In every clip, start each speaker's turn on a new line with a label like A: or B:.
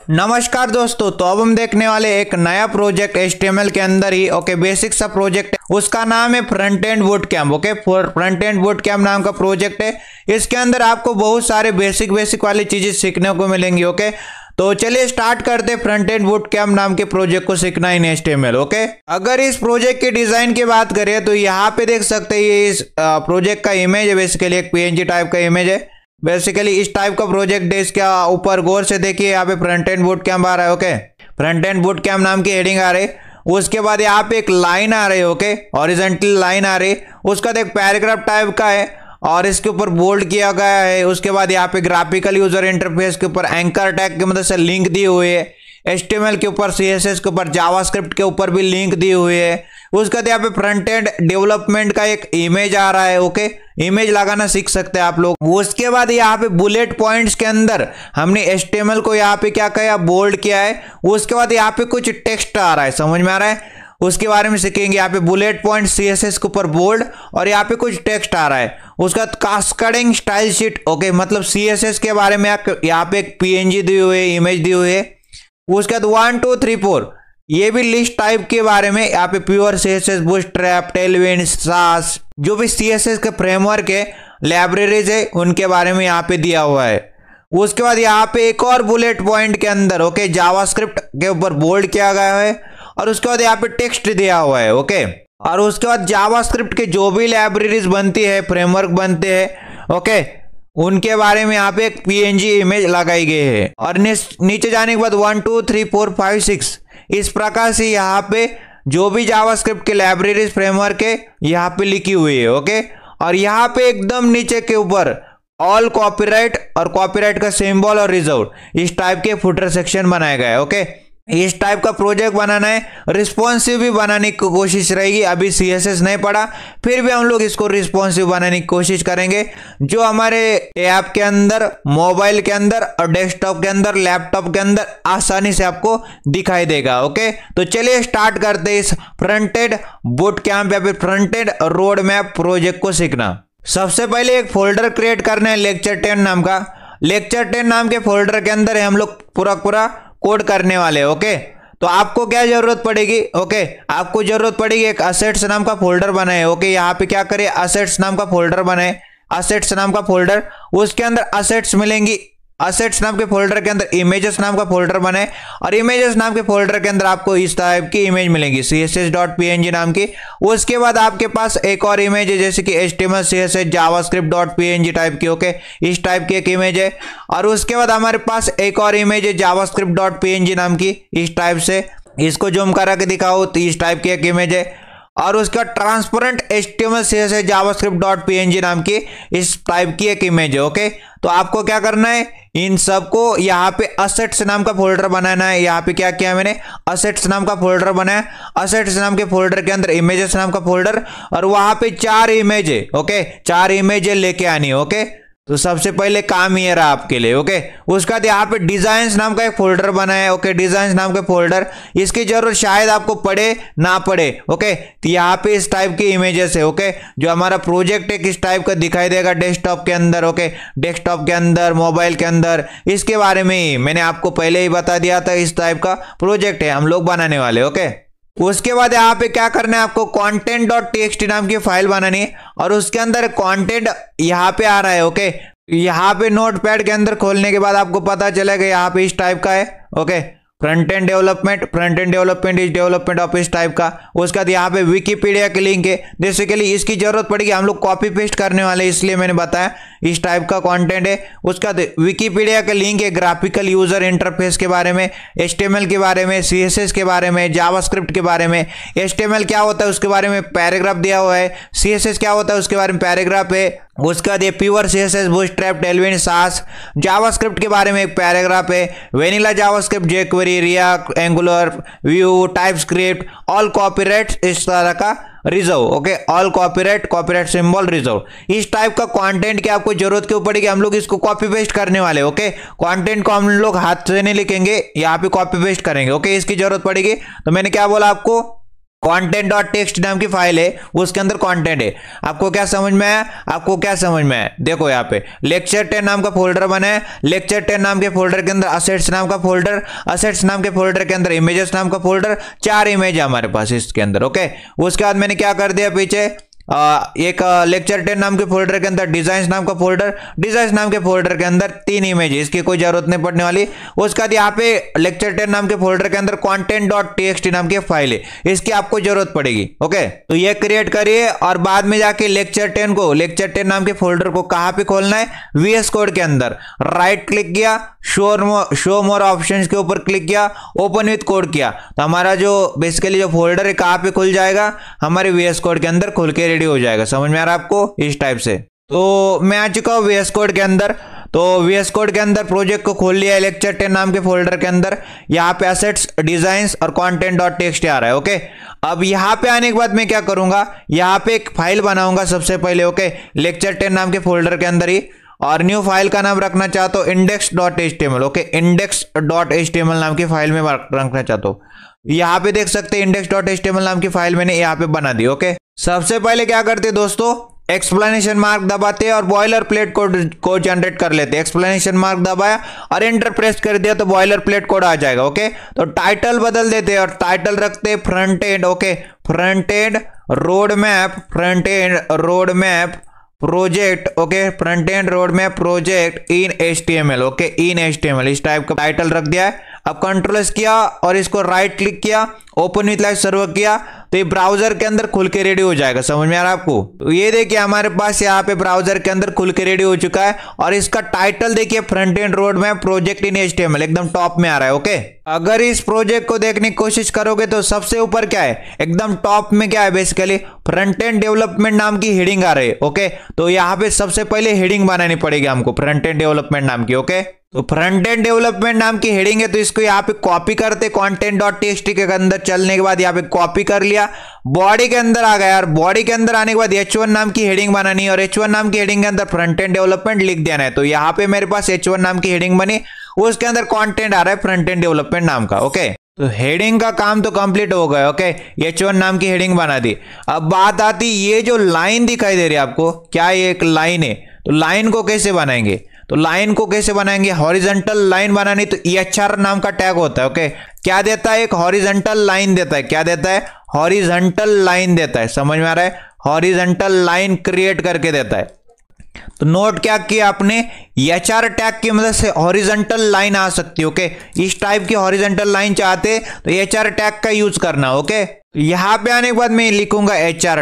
A: नमस्कार दोस्तों, तो अब हम देखने वाले एक नया प्रोजेक्ट HTML के अंदर ही बेसिक सा प्रोजेक्ट है। उसका नाम है front end boot camp. Front end boot camp नाम का प्रोजेक्ट है। इसके अंदर आपको बहुत सारे बेसिक वाली चीजें सीखने को मिलेंगी। तो चलिए स्टार्ट करते फ्रंट एंड बूट कैम्प नाम के प्रोजेक्ट को सीखना इन HTML। अगर इस प्रोजेक्ट के डिजाइन की बात करें तो यहाँ पे देख सकते हैं ये इस प्रोजेक्ट का इमेज है। बेसिकली एक PNG टाइप का इमेज है। बेसिकली इस टाइप का प्रोजेक्ट है। इसके ऊपर गौर से देखिए, यहाँ पे फ्रंट एंड बूट कैम्प आ रहा है। फ्रंट एंड बूट कैम्प नाम की हेडिंग आ रही है। उसके बाद यहाँ पे एक लाइन आ रही है। हॉरिजॉन्टल लाइन आ रही है। उसका एक पैराग्राफ टाइप का है और इसके ऊपर बोल्ड किया गया है। उसके बाद यहाँ पे ग्राफिकल यूजर इंटरफेस के ऊपर एंकर टैग की मदद से लिंक दी हुई है। HTML के ऊपर, CSS के ऊपर, जावास्क्रिप्ट के ऊपर भी लिंक दी हुई है। उसके बाद यहाँ पे फ्रंट एंड डेवलपमेंट का एक इमेज आ रहा है। इमेज लगाना सीख सकते हैं आप लोग। उसके बाद यहाँ पे बुलेट पॉइंट्स के अंदर हमने HTML को यहाँ पे क्या किया, बोल्ड किया है। उसके बाद यहाँ पे कुछ टेक्स्ट आ रहा है, समझ में आ रहा है, उसके बारे में सीखेंगे। यहाँ पे बुलेट पॉइंट CSS के ऊपर बोल्ड और यहाँ पे कुछ टेक्स्ट आ रहा है। उसका कास्केडिंग स्टाइल शीट। मतलब CSS के बारे में यहाँ पे एक PNG दी हुई है, इमेज दी हुई है। उसके बाद 1 2 3 4 ये भी लिस्ट टाइप के बारे में यहाँ पे प्योर CSS, बूटस्ट्रैप, टेलविंड, सास, जो भी CSS के फ्रेमवर्क है, लाइब्रेरीज है, उनके बारे में यहाँ पे दिया हुआ है। उसके बाद यहाँ पे एक और बुलेट पॉइंट के अंदर जावास्क्रिप्ट के ऊपर बोल्ड किया गया है और उसके बाद यहाँ पे टेक्स्ट दिया हुआ है। और उसके बाद जावास्क्रिप्ट के जो भी लाइब्रेरीज बनती है, फ्रेमवर्क बनते हैं, उनके बारे में यहाँ पे एक PNG इमेज लगाई गई है। और नीचे जाने के बाद 1 2 3 4 5 6 इस प्रकार से यहाँ पे जो भी जावास्क्रिप्ट के लाइब्रेरीज, फ्रेमवर्क है, यहाँ पे लिखी हुई है। और यहाँ पे एकदम नीचे के ऊपर ऑल कॉपीराइट और कॉपीराइट का सिंबल और रिजर्व, इस टाइप के फुटर सेक्शन बनाया गया है। इस टाइप का प्रोजेक्ट बनाना है, रिस्पॉन्सिव भी बनाने की कोशिश रहेगी। अभी CSS नहीं पढ़ा, फिर भी हम लोग इसको रिस्पॉन्सिव बनाने की कोशिश करेंगे, जो हमारे ऐप के अंदर, मोबाइल के अंदर और डेस्कटॉप के अंदर, लैपटॉप के अंदर आसानी से आपको दिखाई देगा। तो चलिए स्टार्ट करते हैं इस फ्रंट एंड बूट कैम्प या फिर front end road map project को सीखना। सबसे पहले एक फोल्डर क्रिएट करना है लेक्चर 10 नाम का। लेक्चर 10 नाम के फोल्डर के अंदर हम लोग पूरा कोड करने वाले। तो आपको क्या जरूरत पड़ेगी, आपको जरूरत पड़ेगी एक असेट्स नाम का फोल्डर बनाए। यहाँ पे क्या करें, असेट्स नाम का फोल्डर बनाए। असेट्स नाम का फोल्डर, उसके अंदर असेट्स मिलेंगी। असेट्स नाम के फोल्डर के अंदर इमेजेस नाम का फोल्डर बनाए और इमेजेस नाम के फोल्डर के अंदर आपको इस टाइप की इमेज मिलेंगी, CSS.png नाम की। उसके बाद आपके पास एक और इमेज है, जैसे कि HTML, CSS, JavaScript.png टाइप की। इस टाइप की एक इमेज है। और उसके बाद हमारे पास एक और इमेज है JavaScript.png नाम की, इस टाइप से। इसको जूम करा के दिखाओ तो इस टाइप की एक इमेज है। और उसका ट्रांसपेरेंट HTML, CSS, JavaScript.png नाम की इस टाइप की एक इमेज है। तो आपको क्या करना है, इन सबको यहाँ पे असेट्स नाम का फोल्डर बनाना है। यहाँ पे क्या किया मैंने, असेट्स नाम का फोल्डर बनाया। असेट्स नाम के फोल्डर के अंदर इमेजेस नाम का फोल्डर और वहां पे 4 इमेज है। 4 इमेज लेके आनी है। तो सबसे पहले काम ये रहा आपके लिए। उसके बाद यहाँ पे डिजाइन्स नाम का एक फोल्डर बना है। डिजाइन्स नाम का फोल्डर, इसकी जरूरत शायद आपको पड़े ना पड़े। तो यहाँ पे इस टाइप की इमेजेस है। जो हमारा प्रोजेक्ट है किस टाइप का दिखाई देगा डेस्कटॉप के अंदर। डेस्कटॉप के अंदर, मोबाइल के अंदर, इसके बारे में ही मैंने आपको पहले ही बता दिया था। इस टाइप का प्रोजेक्ट है हम लोग बनाने वाले। उसके बाद यहाँ पे क्या करना है, आपको content.txt नाम की फाइल बनानी है और उसके अंदर कंटेंट यहाँ पे आ रहा है। यहाँ पे नोटपैड के अंदर खोलने के बाद आपको पता चलेगा यहाँ पे इस टाइप का है। Front end development is development of इस टाइप का। उसके बाद यहाँ पे विकिपीडिया की लिंक है। बेसिकली इसकी जरूरत पड़ेगी, हम लोग कॉपी पेस्ट करने वाले, इसलिए मैंने बताया इस टाइप का कंटेंट है। उसका विकिपीडिया का लिंक है, ग्राफिकल यूजर इंटरफेस के बारे में, HTML के बारे में, CSS के बारे में, जावास्क्रिप्ट के बारे में। HTML क्या होता है उसके बारे में पैराग्राफ दिया हुआ है। CSS क्या होता है उसके बारे में पैराग्राफ है। उसके बाद ये प्योर CSS, बूटस्ट्रैप, टेलविंड, सास, जावास्क्रिप्ट के बारे में एक पैराग्राफ है। Vanilla JavaScript, jQuery, react, Angular, view, TypeScript, all copyright, इस तरह का reserve. All copyright symbol, reserve. इस टाइप का कंटेंट की आपको जरूरत क्यों पड़ेगी, हम लोग इसको कॉपी पेस्ट करने वाले। कंटेंट को हम लोग हाथ से नहीं लिखेंगे, यहाँ पे कॉपी पेस्ट करेंगे। इसकी जरूरत पड़ेगी। तो मैंने क्या बोला आपको, कंटेंट डॉट टेक्स्ट नाम की फाइल है, उसके अंदर कंटेंट है। आपको क्या समझ में आया? आपको क्या समझ में आया? देखो यहाँ पे लेक्चर 10 नाम का फोल्डर बना है। लेक्चर 10 नाम के फोल्डर के अंदर असेट्स नाम का फोल्डर, असेट्स नाम के फोल्डर के अंदर इमेजेस नाम का फोल्डर, 4 इमेज है हमारे पास इसके अंदर। ओके, उसके बाद मैंने क्या कर दिया पीछे, एक लेक्चर 10 नाम के फोल्डर के अंदर डिजाइन्स नाम का फोल्डर, डिजाइन्स नाम के फोल्डर के अंदर 3 इमेज, इसकी कोई जरूरत नहीं पड़ने वाली। उसके बाद यहाँ पे लेक्चर 10 नाम के फोल्डर के अंदर कंटेंट डॉट टीएक्सटी नाम की फाइल है, इसकी आपको जरूरत पड़ेगी। ओके, तो ये क्रिएट करिए और बाद में जाके लेक्चर 10 को, लेक्चर 10 नाम के फोल्डर को कहाँ पे खोलना है, वीएस कोड के अंदर राइट क्लिक किया, शो मोर ऑप्शंस के ऊपर क्लिक किया, ओपन विथ कोड किया, तो हमारा जो बेसिकली जो फोल्डर है कहाँ पे खुल जाएगा, हमारे वीएस कोड के अंदर खुल के रेडी हो जाएगा। समझ में आ रहा है आपको? इस टाइप से। तो मैं आ चुका हूँ वीएस कोड के अंदर। तो वीएस कोड के अंदर प्रोजेक्ट को खोल लिया है लेक्चर 10 नाम के फोल्डर के अंदर। यहाँ पे असेट्स, डिजाइन्स और कंटेंट डॉट टेक्स्ट आ रहा है। ओके, अब यहाँ पे आने के बाद मैं क्या करूंगा, यहाँ पे एक फाइल बनाऊंगा सबसे पहले। ओके, लेक्चर 10 नाम के फोल्डर के अंदर ही, और न्यू फाइल का नाम रखना चाहता हूँ index.html। ओके, index.html नाम की फाइल में रखना चाहता हूँ। यहाँ पे देख सकते हैं index.html नाम की फाइल मैंने यहाँ पे बना दी। ओके, सबसे पहले क्या करते दोस्तों, एक्सप्लेनेशन मार्क दबाते हैं और बॉयलर प्लेट कोड जनरेट कर लेते हैं। एक्सप्लेनेशन मार्क दबाया और एंटर प्रेस कर दिया तो बॉयलर प्लेट कोड आ जाएगा। ओके, तो टाइटल बदल देते हैं और टाइटल रखते हैं front end. Okay, front end road map, front end road map project. Okay, front end road map project in HTML। Okay, in HTML इस टाइप का टाइटल रख दिया है। अब कंट्रोल किया और इसको राइट क्लिक किया, ओपन विथ लाइव सर्वर किया, तो ये ब्राउजर के अंदर खुल के रेडी हो जाएगा। समझ में आ रहा है आपको? तो ये देखिए हमारे पास यहाँ पे ब्राउजर के अंदर खुल के रेडी हो चुका है और इसका टाइटल देखिए front end road map project in HTML एकदम टॉप में आ रहा है। ओके, अगर इस प्रोजेक्ट को देखने की कोशिश करोगे तो सबसे ऊपर क्या है, एकदम टॉप में क्या है, बेसिकली फ्रंट एंड डेवलपमेंट नाम की हेडिंग आ रही है। ओके, तो यहाँ पे सबसे पहले हेडिंग बनानी पड़ेगी हमको फ्रंट एंड डेवलपमेंट नाम की। ओके, तो फ्रंट एंड डेवलपमेंट नाम की हेडिंग है, तो इसको यहाँ पे कॉपी करते, कंटेंट डॉट टेक्स्ट के अंदर चलने के बाद यहाँ पे कॉपी कर लिया, बॉडी के अंदर आ गया और बॉडी के अंदर आने के बाद H1 नाम की हेडिंग बनानी है और H1 नाम की हेडिंग के अंदर फ्रंट एंड डेवलपमेंट लिख देना है। तो यहाँ पे मेरे पास H1 नाम की हेडिंग बनी, उसके अंदर कंटेंट आ रहा है फ्रंट एंड डेवलपमेंट नाम का। ओके, तो हेडिंग का काम तो कंप्लीट हो गया। ओके, H1 नाम की हेडिंग बना दी। अब बात आती, ये जो लाइन दिखाई दे रही है आपको, क्या ये एक लाइन है, तो लाइन को कैसे बनाएंगे, तो लाइन को कैसे बनाएंगे, हॉरिजॉन्टल लाइन बनानी तो EHR नाम का टैग होता है। ओके, क्या देता है, एक हॉरिजॉन्टल लाइन देता है। क्या देता है, हॉरिजॉन्टल लाइन देता है। समझ में आ रहा है, हॉरिजॉन्टल लाइन क्रिएट करके देता है। तो नोट क्या किया आपने, EHR टैग की मदद से हॉरिजॉन्टल लाइन आ सकती है। ओके, इस टाइप की हॉरिजॉन्टल लाइन चाहते तो EHR टैग का यूज करना। ओके, यहां पे आने के बाद मैं लिखूंगा HR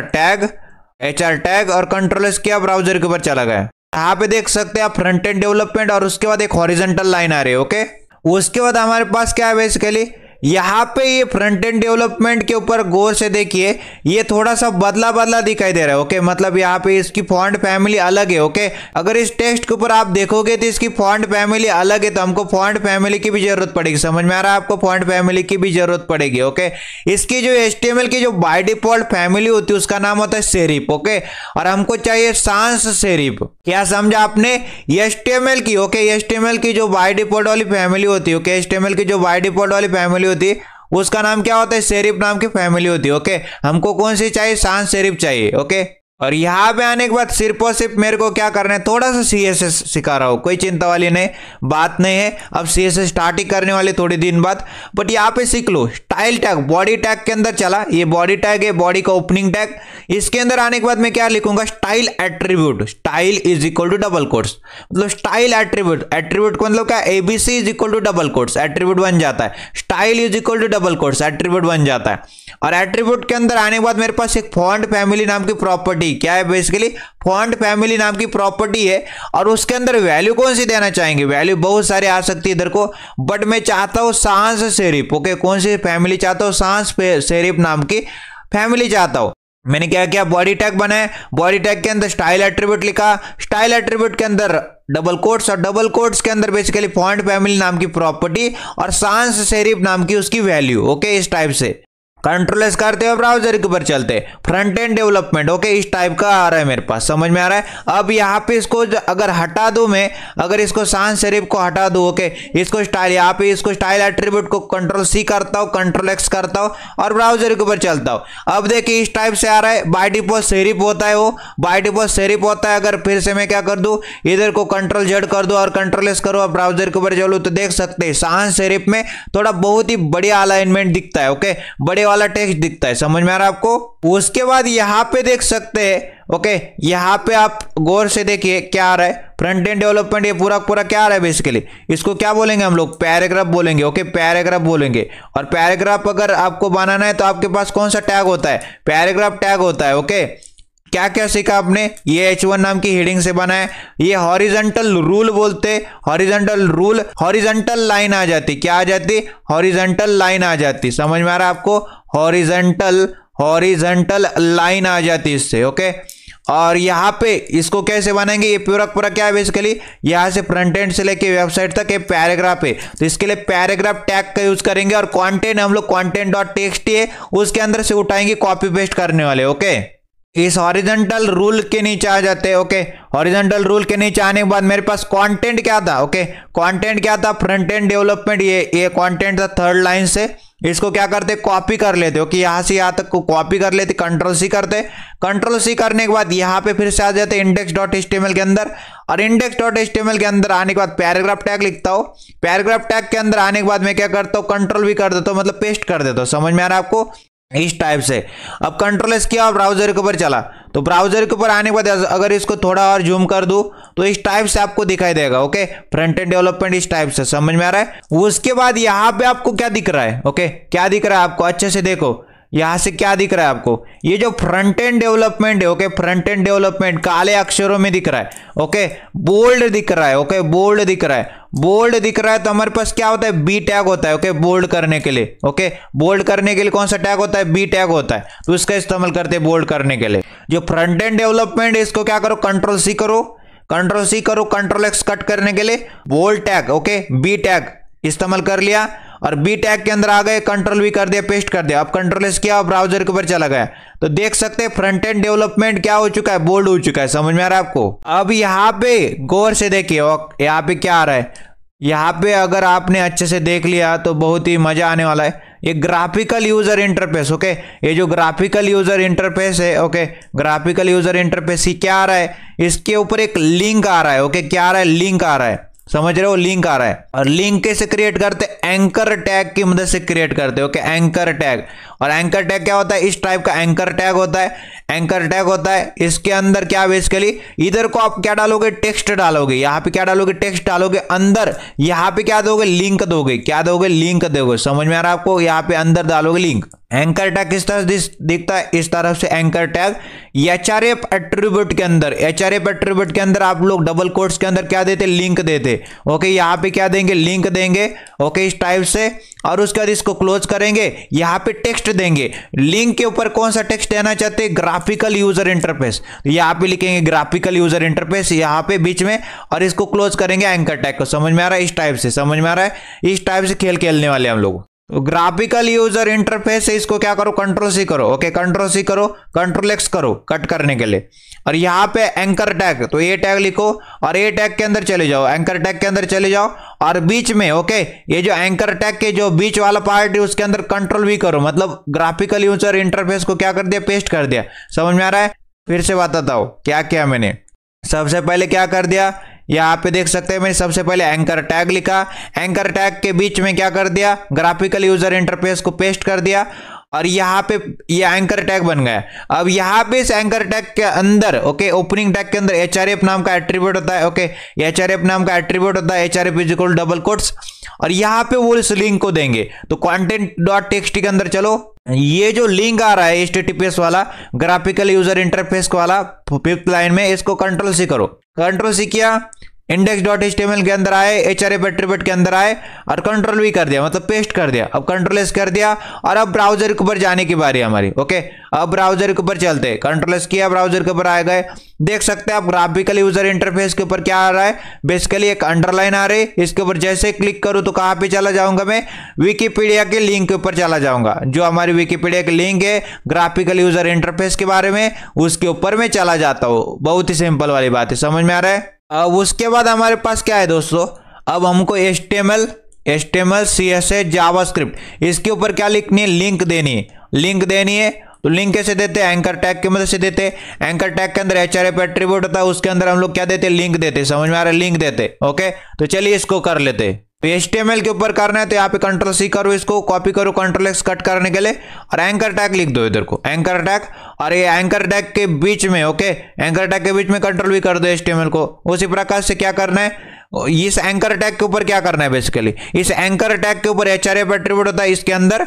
A: टैग और कंट्रोल किया, ब्राउजर के ऊपर चला गया। यहाँ पे देख सकते हैं आप फ्रंट एंड डेवलपमेंट और उसके बाद एक हॉरिजॉन्टल लाइन आ रही है। ओके, उसके बाद हमारे पास क्या है, बेसिकली यहाँ पे ये फ्रंट एंड डेवलपमेंट के ऊपर गौर से देखिए, ये थोड़ा सा बदला बदला दिखाई दे रहा है। ओके, मतलब यहाँ पे इसकी फॉन्ट फैमिली अलग है। ओके, अगर इस टेक्स्ट के ऊपर आप देखोगे तो इसकी फॉन्ट फैमिली अलग है, तो हमको फॉन्ट फैमिली की भी जरूरत पड़ेगी। समझ में आ रहा है आपको, फॉन्ट फैमिली की भी जरूरत पड़ेगी। ओके, इसकी जो HTML की जो बाय डिफॉल्ट फैमिली होती है उसका नाम होता है सेरिफ। ओके, और हमको चाहिए सांस सेरिफ। क्या समझा आपने, HTML की, ओके, HTML की जो बाय डिफॉल्ट वाली फैमिली होती है, ओके, HTML की जो बाय डिफॉल्ट वाली फैमिली होती है उसका नाम क्या होता है, सेरिफ नाम की फैमिली होती है। ओके, हमको कौन सी चाहिए, सांस सेरिफ चाहिए। ओके, और यहाँ पे आने के बाद सिर्फ और सिर्फ मेरे को क्या करना है, थोड़ा सा CSS सिखा रहा हूँ, कोई चिंता वाली नहीं बात नहीं है। अब CSS स्टार्ट ही करने वाले थोड़ी दिन बाद, बट यहाँ पे सीख लो स्टाइल टैग। बॉडी टैग के अंदर चला, ये बॉडी टैग है, बॉडी का ओपनिंग टैग। इसके अंदर आने के बाद मैं क्या लिखूंगा, style attribute, style is equal to double quotes, मतलब स्टाइल एट्रीब्यूट, एट्रीब्यूट को मतलब क्या, ABC is equal to double quotes, attribute बन जाता है। Style is equal to double quotes, attribute बन जाता है। और एट्रीब्यूट के अंदर आने के बाद मेरे पास एक फॉन्ट फैमिली नाम की प्रॉपर्टी, क्या है, बेसिकली फॉन्ट फैमिली नाम की प्रॉपर्टी है। और उसके अंदर वैल्यू कौन सी देना चाहेंगे, वैल्यू बहुत सारी आ सकती है इधर को, बट मैं चाहता हूं सांस सेरिफ। ओके, कौन सी फैमिली चाहता हूं, सांस सेरिफ नाम की फैमिली चाहता हूं। मैंने क्या किया, बॉडी टैग बनाया, बॉडी टैग के अंदर स्टाइल एट्रीब्यूट लिखा, स्टाइल एट्रीब्यूट के अंदर डबल कोट्स और डबल कोट्स के अंदर बेसिकली फॉन्ट फैमिली नाम की प्रॉपर्टी और सांस सेरिफ नाम की उसकी वैल्यू। ओके, इस टाइप से कंट्रोल एस करते हुए ब्राउजर के ऊपर चलते, फ्रंट एंड डेवलपमेंट, ओके, इस टाइप का आ रहा है मेरे पास, समझ में आ रहा है। अब यहाँ पे इसको अगर हटा दूं मैं, अगर इसको sans serif को हटा दूं, ओके, इसको स्टाइल, यहाँ पे इसको स्टाइल एट्रीब्यूट को कंट्रोल सी करता हूँ, कंट्रोल एक्स करता हूँ और ब्राउजर के ऊपर चलता हूँ। अब देखिए इस टाइप से आ रहा है, बाय डिफॉल्ट सेरिफ होता है, वो बाय डिफॉल्ट सेरिफ होता है। अगर फिर से मैं क्या कर दूं, इधर को कंट्रोल जेड कर दूं और कंट्रोल एस करूं और ब्राउजर के ऊपर चलूं तो देख सकते हैं sans serif में थोड़ा बहुत ही बढ़िया अलाइनमेंट दिखता है, ओके, बड़े वाला टेक्स्ट दिखता है, समझ में आ रहा है आपको। उसके बाद यहाँ पे देख सकते हैं, ओके, यहाँ पे आप गौर से देखिए क्या आ रहा है, फ्रंट एंड डेवलपमेंट, ये पूरा पूरा क्या आ रहा है बेसिकली, इसको क्या बोलेंगे हम लोग, पैराग्राफ बोलेंगे, ओके, पैराग्राफ बोलेंगे। और पैराग्राफ अगर आपको बनाना है तो आपके पास कौन सा टैग होता है, पैराग्राफ टैग होता है, ओके। क्या क्या सीखा आपने, ये H1 नाम की हेडिंग से बना है, ये हॉरिजॉन्टल रूल बोलते, हॉरिजॉन्टल रूल, हॉरिजॉन्टल लाइन आ जाती, क्या आ जाती, हॉरिजॉन्टल लाइन आ जाती, समझ में आ रहा है आपको, हॉरिजॉन्टल लाइन आ जाती इससे, ओके। और यहाँ पे इसको कैसे बनाएंगे, ये पूरा पूरा क्या है बेसिकली, यहाँ से फ्रंट एंड से लेके वेबसाइट तक ये पैराग्राफ है, तो इसके लिए पैराग्राफ टैग का यूज करेंगे। और कंटेंट हम लोग content.txt है उसके अंदर से उठाएंगे कॉपी पेस्ट करने वाले, ओके। इस हॉरिजॉन्टल रूल के नीचे आ जाते हैं, ओके, हॉरिजॉन्टल रूल के नीचे आने के बाद मेरे पास कंटेंट क्या था, ओके, कंटेंट क्या था, फ्रंट एंड डेवलपमेंट, ये कंटेंट था थर्ड लाइन से, इसको क्या करते, कॉपी कर लेते हो कि यहाँ से यहाँ तक को कॉपी कर लेते, कंट्रोल सी करते, कंट्रोल सी करने के बाद यहाँ पे फिर से आ जाते index.html के अंदर, और index.html के अंदर आने के बाद पैराग्राफ टैग लिखता हूँ, पैराग्राफ टैग के अंदर आने के बाद मैं क्या करता हूँ, कंट्रोल भी कर देता हूँ, मतलब पेस्ट कर देता हूँ, समझ में आ रहा है आपको, इस टाइप से। अब कंट्रोल एस किया और ब्राउजर के ऊपर चला, तो ब्राउजर के ऊपर आने के बाद अगर इसको थोड़ा और जूम कर दूं तो इस टाइप से आपको दिखाई देगा, ओके, फ्रंट एंड डेवलपमेंट इस टाइप से, समझ में आ रहा है। उसके बाद यहाँ पे आपको क्या दिख रहा है, ओके, क्या दिख रहा है आपको, अच्छे से देखो यहां से क्या दिख रहा है आपको, ये जो फ्रंट एंड डेवलपमेंट है, ओके, फ्रंट एंड डेवलपमेंट काले अक्षरों में दिख रहा है, ओके, बोल्ड दिख रहा है, ओके, बोल्ड दिख रहा है, बोल्ड दिख रहा है। तो हमारे पास क्या होता है, बी टैग होता है, ओके, बोल्ड करने के लिए, ओके, बोल्ड करने के लिए कौन सा टैग होता है, बी टैग होता है, तो इसका इस्तेमाल करते हैं बोल्ड करने के लिए। जो फ्रंट एंड डेवलपमेंट है इसको क्या करो, कंट्रोल सी करो, कंट्रोल सी करो, कंट्रोल एक्स कट करने के लिए bold tag, okay, B tag इस्तेमाल कर लिया और बी टैग के अंदर आ गए, कंट्रोल भी कर दिया, पेस्ट कर दिया, अब कंट्रोल एस किया और ब्राउजर के ऊपर चला गया, तो देख सकते हैं फ्रंट एंड डेवलपमेंट क्या हो चुका है, बोल्ड हो चुका है, समझ में आ रहा है आपको। अब यहाँ पे गौर से देखिए यहाँ पे क्या आ रहा है, यहाँ पे अगर आपने अच्छे से देख लिया तो बहुत ही मजा आने वाला है। ये ग्राफिकल यूजर इंटरफेस, ओके, ये जो ग्राफिकल यूजर इंटरफेस है, ओके, ग्राफिकल यूजर इंटरफेस, ये क्या आ रहा है, इसके ऊपर एक लिंक आ रहा है, ओके, क्या आ रहा है, लिंक आ रहा है, समझ रहे हो, लिंक आ रहा है। और लिंक कैसे क्रिएट करते, एंकर टैग की मदद से क्रिएट करते, ओके, एंकर टैग। और एंकर टैग क्या होता है, इस टाइप का एंकर टैग होता है, एंकर टैग होता है। इसके अंदर क्या बेसिकली, इधर को आप क्या डालोगे, टेक्स्ट डालोगे, यहाँ पे क्या डालोगे, टेक्स्ट डालोगे, अंदर यहाँ पे क्या दोगे, लिंक दोगे, क्या दोगे, लिंक दोगे, समझ में आ रहा है आपको, यहाँ पे अंदर डालोगे लिंक। एंकर टैग किस तरह दिखता है, इस तरफ से एंकर टैग एचआरएफ एट्रीब्यूट के अंदर, एचआरएफ एट्रीब्यूट के अंदर आप लोग डबल कोट्स के अंदर क्या देते, लिंक देते, ओके, यहाँ पे क्या देंगे, लिंक देंगे, ओके, इस टाइप से। और उसके बाद इसको क्लोज करेंगे, यहाँ पे टेक्स्ट देंगे, लिंक के ऊपर कौन सा टेक्स्ट देना चाहते हैं, ग्राफिकल यूजर इंटरफेस, तो यहाँ पे लिखेंगे ग्राफिकल यूजर इंटरफेस यहाँ पे बीच में, और इसको क्लोज करेंगे एंकर टैग को, समझ में आ रहा है, इस टाइप से, समझ में आ रहा है, इस टाइप से खेल खेलने वाले हम लोग। तो ग्राफिकल यूजर इंटरफेस है, इसको क्या करो, कंट्रोल सी करो, ओके, कंट्रोल सी करो, कंट्रोल एक्स करो कट करने के लिए। और यहाँ पे एंकर टैग, तो ये टैग लिखो और ये टैग के अंदर चले जाओ, एंकर टैग के अंदर चले जाओ, और बीच में, ओके, ये जो एंकर टैग के जो बीच वाला पार्ट है उसके अंदर कंट्रोल भी करो, मतलब ग्राफिकल यूजर इंटरफेस को क्या कर दिया, पेस्ट कर दिया, समझ में आ रहा है। फिर से बताता हूं क्या किया मैंने। सबसे पहले क्या कर दिया, यहाँ पे देख सकते हैं मैंने सबसे पहले एंकर टैग लिखा, एंकर टैग के बीच में क्या कर दिया, ग्राफिकल यूजर इंटरफेस को पेस्ट कर दिया, और यहाँ पे ये एंकर टैग बन गया। अब यहाँ पे इस एंकर टैग के अंदर, ओके, ओपनिंग टैग के अंदर एचआरएफ नाम का एट्रीब्यूट होता है, ओके, एचआरएफ नाम का एट्रीब्यूट होता है, HRF is equal double quotes, और यहाँ पे वो इस लिंक को देंगे। तो content.txt के अंदर चलो, ये जो लिंक आ रहा है HTTPS वाला, ग्राफिकल यूजर इंटरफेस वाला, 5th लाइन में, इसको कंट्रोल सी करो, कंट्रोल सी किया, इंडेक्स डॉट एचटीएमएल के अंदर आए, एचआरएफ एट्रीब्यूट के अंदर आए और कंट्रोल भी कर दिया, मतलब पेस्ट कर दिया। अब कंट्रोल एस कर दिया और अब ब्राउजर के ऊपर जाने की बारी हमारी। ओके, अब ब्राउजर के ऊपर चलते हैं, कंट्रोल एस किया, ब्राउजर के ऊपर आ गए। देख सकते हैं आप ग्राफिकल यूजर इंटरफेस के ऊपर क्या आ रहा है, बेसिकली एक अंडरलाइन आ रही है। इसके ऊपर जैसे क्लिक करूं तो कहां पे चला जाऊंगा, मैं विकिपीडिया के लिंक के ऊपर चला जाऊंगा। जो हमारी विकिपीडिया के लिंक है ग्राफिकल यूजर इंटरफेस के बारे में, उसके ऊपर मैं चला जाता हूं। बहुत ही सिंपल वाली बात है, समझ में आ रहा है। अब उसके बाद हमारे पास क्या है दोस्तों, अब हमको HTML, CSS, जावास्क्रिप्ट, इसके ऊपर क्या लिखनी है, लिंक देनी है। लिंक देनी है तो लिंक कैसे देते हैं, एंकर टैग की मदद से देते हैं। एंकर टैग के अंदर एचआरएफ एट्रीब्यूट होता है, उसके अंदर हम लोग क्या देते हैं, लिंक देते हैं। समझ में आ रहा है, लिंक देते। ओके, तो चलिए इसको कर लेते हैं। तो HTML के ऊपर करना है तो यहाँ पे कंट्रोल C करो, इसको कॉपी करो, कंट्रोल X कट करने के लिए और एंकर टैग लिख दो इधर को, एंकर टैग। और ये एंकर टैग के बीच में, ओके, एंकर टैग के बीच में कंट्रोल भी कर दो HTML को। उसी प्रकार से क्या करना है, इस एंकर टैग के ऊपर क्या करना है, बेसिकली इस एंकर टैग के ऊपर एचआरएफ एट्रीब्यूट होता है, इसके अंदर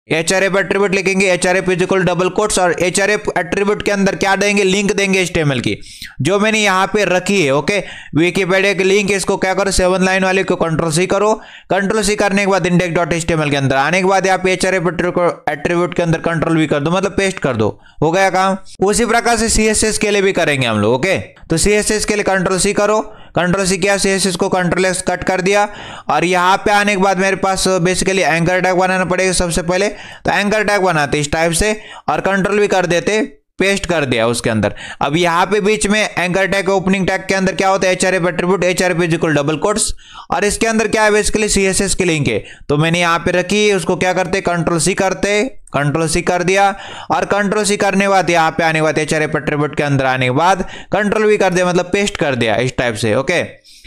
A: एचआरएफ एट्रीब्यूट लिखेंगे, HRF is equal double quotes, और एचआरएफ एट्रीब्यूट के अंदर क्या देंगे, लिंक देंगे HTML की, जो मैंने यहाँ पे रखी है। ओके, विकिपीडिया की लिंक, इसको क्या करो, 7 लाइन वाले को कंट्रोल C करो। कंट्रोल C करने के बाद इंडेक्स डॉट HTML के अंदर आने के बाद यहाँ पे एचआरएफ एट्रीब्यूट के अंदर कंट्रोल V कर दो, मतलब पेस्ट कर दो, हो गया काम। उसी प्रकार से CSS के लिए भी करेंगे हम लोग। ओके, तो CSS के लिए कंट्रोल C करो, कंट्रोल C किया, CSS को कंट्रोल X कट कर दिया। और यहाँ पे आने के बाद मेरे पास बेसिकली एंकर टैग बनाना पड़ेगा सबसे पहले। तो एंकर टैग बनाते इस टाइप से और कंट्रोल भी कर देते, पेस्ट कर दिया उसके अंदर। अब यहाँ पे बीच में एंकर टैग ओपनिंग टैग के अंदर क्या होता है, HRF attribute, HRF is equal double quotes, और इसके अंदर क्या है, बेसिकली CSS की लिंक है। तो मैंने यहाँ पे रखी है, उसको क्या करते, कंट्रोल C करते, कंट्रोल C कर दिया। और कंट्रोल C करने के बाद यहाँ पे आने के बाद एचआरएफ एट्रीब्यूट के अंदर आने के बाद कंट्रोल भी कर दिया, मतलब पेस्ट कर दिया इस टाइप से। ओके,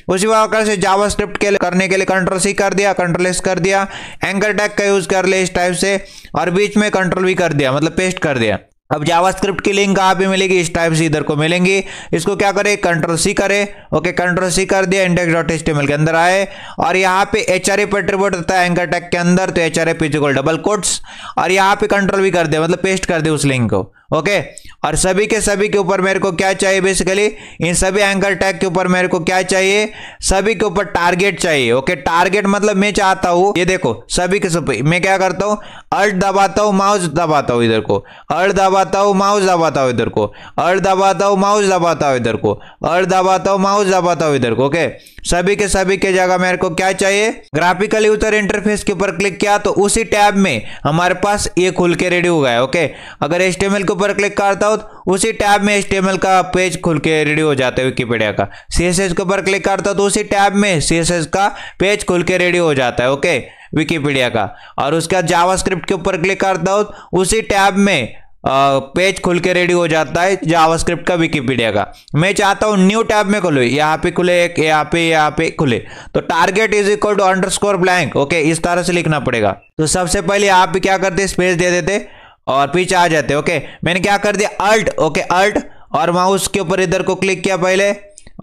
A: उसी प्रकार से जावास्क्रिप्ट के लिए करने के लिए कंट्रोल C कर दिया, कंट्रोल S कर दिया, एंकर टैग का यूज कर ले इस टाइप से, और बीच में कंट्रोल V कर दिया, मतलब पेस्ट कर दिया। अब जावास्क्रिप्ट की लिंक कहाँ पे मिलेगी, इस टाइप से इधर को मिलेंगी। इसको क्या करें, कंट्रोल C करें। ओके, कंट्रोल C कर दिया, इंडेक्स डॉट HTML के अंदर आए और यहाँ पे एचआरएफ एट्रीब्यूट होता है एंकर टैग के अंदर, तो HRF is equal double quotes, और यहाँ पे कंट्रोल भी कर दिया, मतलब पेस्ट कर दिया उस लिंक को। ओके, और सभी के ऊपर मेरे को क्या चाहिए, बेसिकली इन सभी एंकर टैग के ऊपर मेरे को क्या चाहिए, सभी के ऊपर टारगेट चाहिए। ओके, टारगेट मतलब मैं चाहता हूँ, ये देखो सभी के सब, मैं क्या करता हूँ, अल्ट दबाता हूँ, माउस दबाता हूँ इधर को, अल्ट दबाता हूँ, माउस दबाता हूँ इधर को, अल्ट दबाता हूँ, माउस दबाता हूँ इधर को, अल्ट दबाता हूँ, माउस दबाता हूँ इधर को। ओके, सभी के जगह मेरे को क्या चाहिए, ग्राफिकल यूजर इंटरफेस के ऊपर क्लिक किया तो उसी टैब में हमारे पास ये खुल के रेडी हो गया। ओके, अगर HTML के ऊपर क्लिक करता हूँ तो उसी टैब में HTML का पेज खुल के रेडी हो जाता है विकिपीडिया का। CSS के ऊपर क्लिक करता हूँ तो उसी टैब में CSS का पेज खुल के रेडी हो जाता है। ओके, विकिपीडिया का। और उसका जावास्क्रिप्ट के ऊपर क्लिक करता हूँ उसी टैब में पेज खुल के रेडी हो जाता है जावास्क्रिप्ट का, विकिपीडिया का। मैं चाहता हूं न्यू टैब में खुले, यहाँ पे खुले एक, यहाँ पे खुले, तो target is equal to underscore blank. Okay, इस तरह से लिखना पड़ेगा। तो सबसे पहले आप भी क्या करते, स्पेस दे देते और पीछे आ जाते। ओके, मैंने क्या कर दिया, अल्ट। ओके, अल्ट और माउस के ऊपर इधर को क्लिक किया पहले,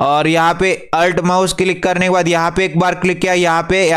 A: और यहाँ पे अल्ट माउस क्लिक करने के बाद यहाँ पे एक बार क्लिक किया, यहाँ पे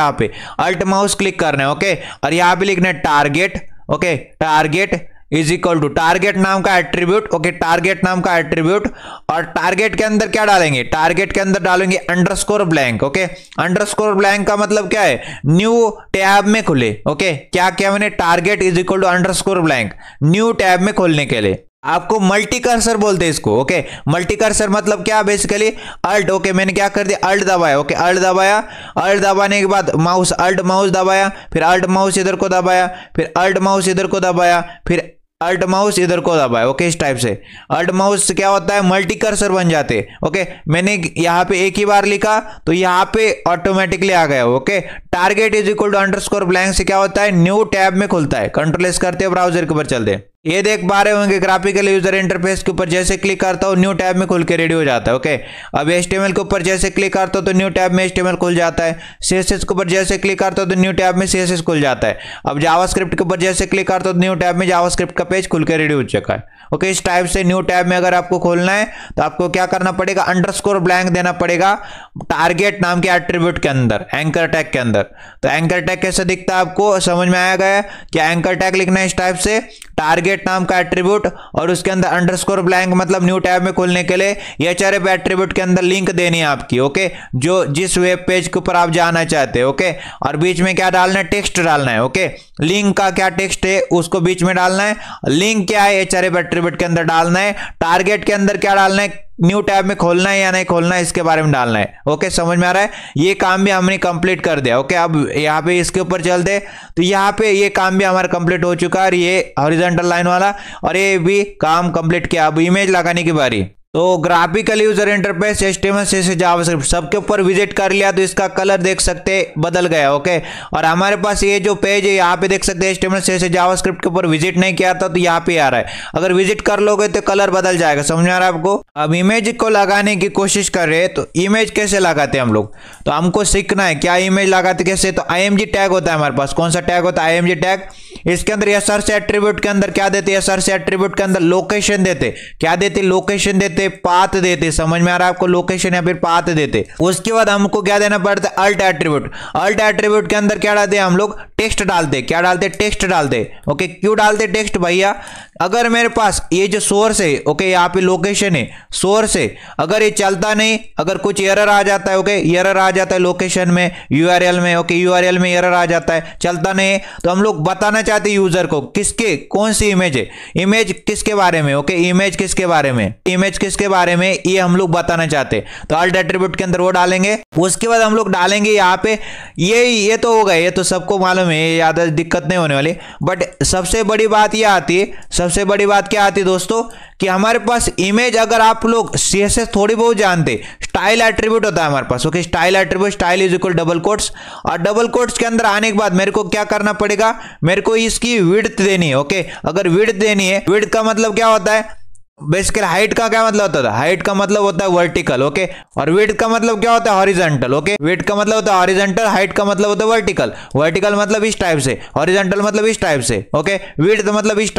A: अल्ट माउस क्लिक करना है। ओके, और यहाँ पे लिखना है target. Okay, target is equal to target नाम का एट्रीब्यूट। ओके, टारगेट नाम का एट्रीब्यूट, और टारगेट के अंदर क्या डालेंगे, टारगेट के अंदर डालेंगे underscore blank. Okay, underscore blank का मतलब क्या है, न्यू टैब में खुले। ओके, क्या किया मैंने, target is equal to underscore blank, new tab में खोलने के लिए। आपको मल्टी कर्सर बोलते हैं इसको। ओके, मल्टी कर्सर मतलब क्या, बेसिकली अल्ट। ओके, मैंने क्या कर दिया, अल्ट दबाया। ओके, अल्ट दबाया, अल्ट दबाने के बाद माउस, अल्ट माउस दबाया, फिर अल्ट माउस इधर को दबाया, फिर अल्ट माउस इधर को दबाया, फिर अल्ट माउस इधर को दबाया। ओके, इस टाइप से अल्ट माउस से क्या होता है, मल्टी कर्सर बन जाते हैं। ओके, मैंने यहाँ पे एक ही बार लिखा तो यहाँ पे ऑटोमेटिकली आ गया। Okay, target is equal to underscore blank से क्या होता है, न्यू टैब में खुलता है। कंट्रोल एस करते हैं, ब्राउजर के ऊपर चलते हैं। ये देख पा रहे होंगे ग्राफिकल यूजर इंटरफेस के ऊपर जैसे क्लिक करता हूँ न्यू टैब में खुल के रेडी हो जाता है। ओके, अब HTML के ऊपर जैसे क्लिक करता हूँ तो न्यू टैब में HTML खुल जाता है। CSS के ऊपर जैसे क्लिक करता हूँ तो न्यू टैब में CSS खुल जाता है। अब जावास्क्रिप्ट के ऊपर जैसे क्लिक करता हूँ तो न्यू टैब में जावास्क्रिप्ट का पेज खुल के रेडी हो चुका है। ओके, इस टाइप से न्यू टैब में अगर आपको खोलना है तो आपको क्या करना पड़ेगा, अंडरस्कोर ब्लैंक देना पड़ेगा टारगेट नाम के एट्रीब्यूट के अंदर, एंकर टैग के अंदर। तो एंकर टैग कैसे दिखता है आपको समझ में आया गया, क्या एंकर टैग लिखना है इस टाइप से, टारगेट टारगेट नाम का एट्रीब्यूट और उसके अंदर अंडरस्कोर ब्लैंक मतलब न्यू टैब में खोलने के लिए href एट्रीब्यूट के अंदर लिंक देनी है आपकी, ओके, जो जिस वेब पेज के ऊपर आप जाना चाहते हैं, ओके। और बीच में क्या डालना है, टेक्स्ट डालना है, ओके। लिंक का क्या टेक्स्ट है उसको बीच में डालना है, लिंक क्या है href एट्रीब्यूट के अंदर डालना है, टारगेट के अंदर क्या डालना है, न्यू टैब में खोलना है या नहीं खोलना है इसके बारे में डालना है, ओके। समझ में आ रहा है? ये काम भी हमने कंप्लीट कर दिया, ओके। अब यहाँ पे इसके ऊपर चलते, तो यहाँ पे ये काम भी हमारा कंप्लीट हो चुका है, और ये हॉरिजॉन्टल लाइन वाला और ये भी काम कंप्लीट किया। अब इमेज लगाने की बारी। तो graphical user interface HTML CSS JavaScript सबके ऊपर विजिट कर लिया, तो इसका कलर देख सकते बदल गया, ओके। और हमारे पास ये जो पेज है यहाँ पे देख सकते हैं HTML CSS जावास्क्रिप्ट के ऊपर विजिट नहीं किया था तो यहाँ पे आ रहा है, अगर विजिट कर लोगे तो कलर बदल जाएगा। समझ में आ रहा है आपको? अब इमेज को लगाने की कोशिश कर रहे हैं, तो इमेज कैसे लगाते हैं हम लोग, तो हमको सीखना है क्या इमेज लगाते कैसे। तो img टैग होता है हमारे पास, कौन सा टैग होता है, img टैग। इसके अंदर src एट्रीब्यूट के अंदर क्या देते हैं, src एट्रीब्यूट के अंदर लोकेशन देते, क्या देते, लोकेशन देते, पाथ देते। समझ में आ रहा है आपको? लोकेशन या फिर पाथ देते। उसके बाद हमको क्या देना पड़ता है, अल्ट एट्रीब्यूट। अल्ट एट्रीब्यूट के अंदर क्या डालते हैं हम लोग, टेक्स्ट डालते, क्या डालते, टेक्स्ट डालते, ओके। क्यों डालते टेक्स्ट भैया, अगर मेरे पास ये जो सोर्स है, ओके, यहाँ पे लोकेशन है, सोर्स है, अगर ये चलता नहीं, अगर कुछ एरर आ जाता है, ओके, एरर आ जाता है लोकेशन में, यूआरएल में, ओके, यूआरएल में एरर आ जाता है, चलता नहीं, तो हम लोग बताना चाहते हैं यूजर को किसके, कौन सी इमेज है, इमेज किसके बारे में, ओके, इमेज किसके बारे में, इमेज किसके बारे में, ये हम लोग बताना चाहते हैं। तो अल्ट एट्रीब्यूट के अंदर वो डालेंगे। उसके बाद हम लोग डालेंगे यहाँ पे ये तो हो गए, ये तो सबको मालूम है, ये ज्यादा दिक्कत नहीं होने वाली। बट सबसे बड़ी बात ये आती है, सबसे बड़ी बात क्या आती है दोस्तों, कि हमारे पास इमेज, अगर आप लोग CSS थोड़ी बहुत जानते, स्टाइल एट्रीब्यूट होता है हमारे पास, okay. Style attribute, style is equal double quotes, और डबल कोट्स के अंदर आने के बाद मेरे को क्या करना पड़ेगा, मेरे को इसकी विड्थ देनी है, ओके। अगर विड्थ देनी है, विड्थ का मतलब क्या होता है, बेसिकली हाइट का क्या मतलब होता है, हाइट का मतलब होता है वर्टिकल, ओके। और विड्थ का मतलब क्या होता है, हॉरिजॉन्टल, ओके। विड्थ का मतलब होता है हॉरिजॉन्टल, हाइट का मतलब होता है वर्टिकल। वर्टिकल मतलब इस टाइप से, हॉरिजॉन्टल मतलब इस टाइप से, ओके। विड्थ मतलब इस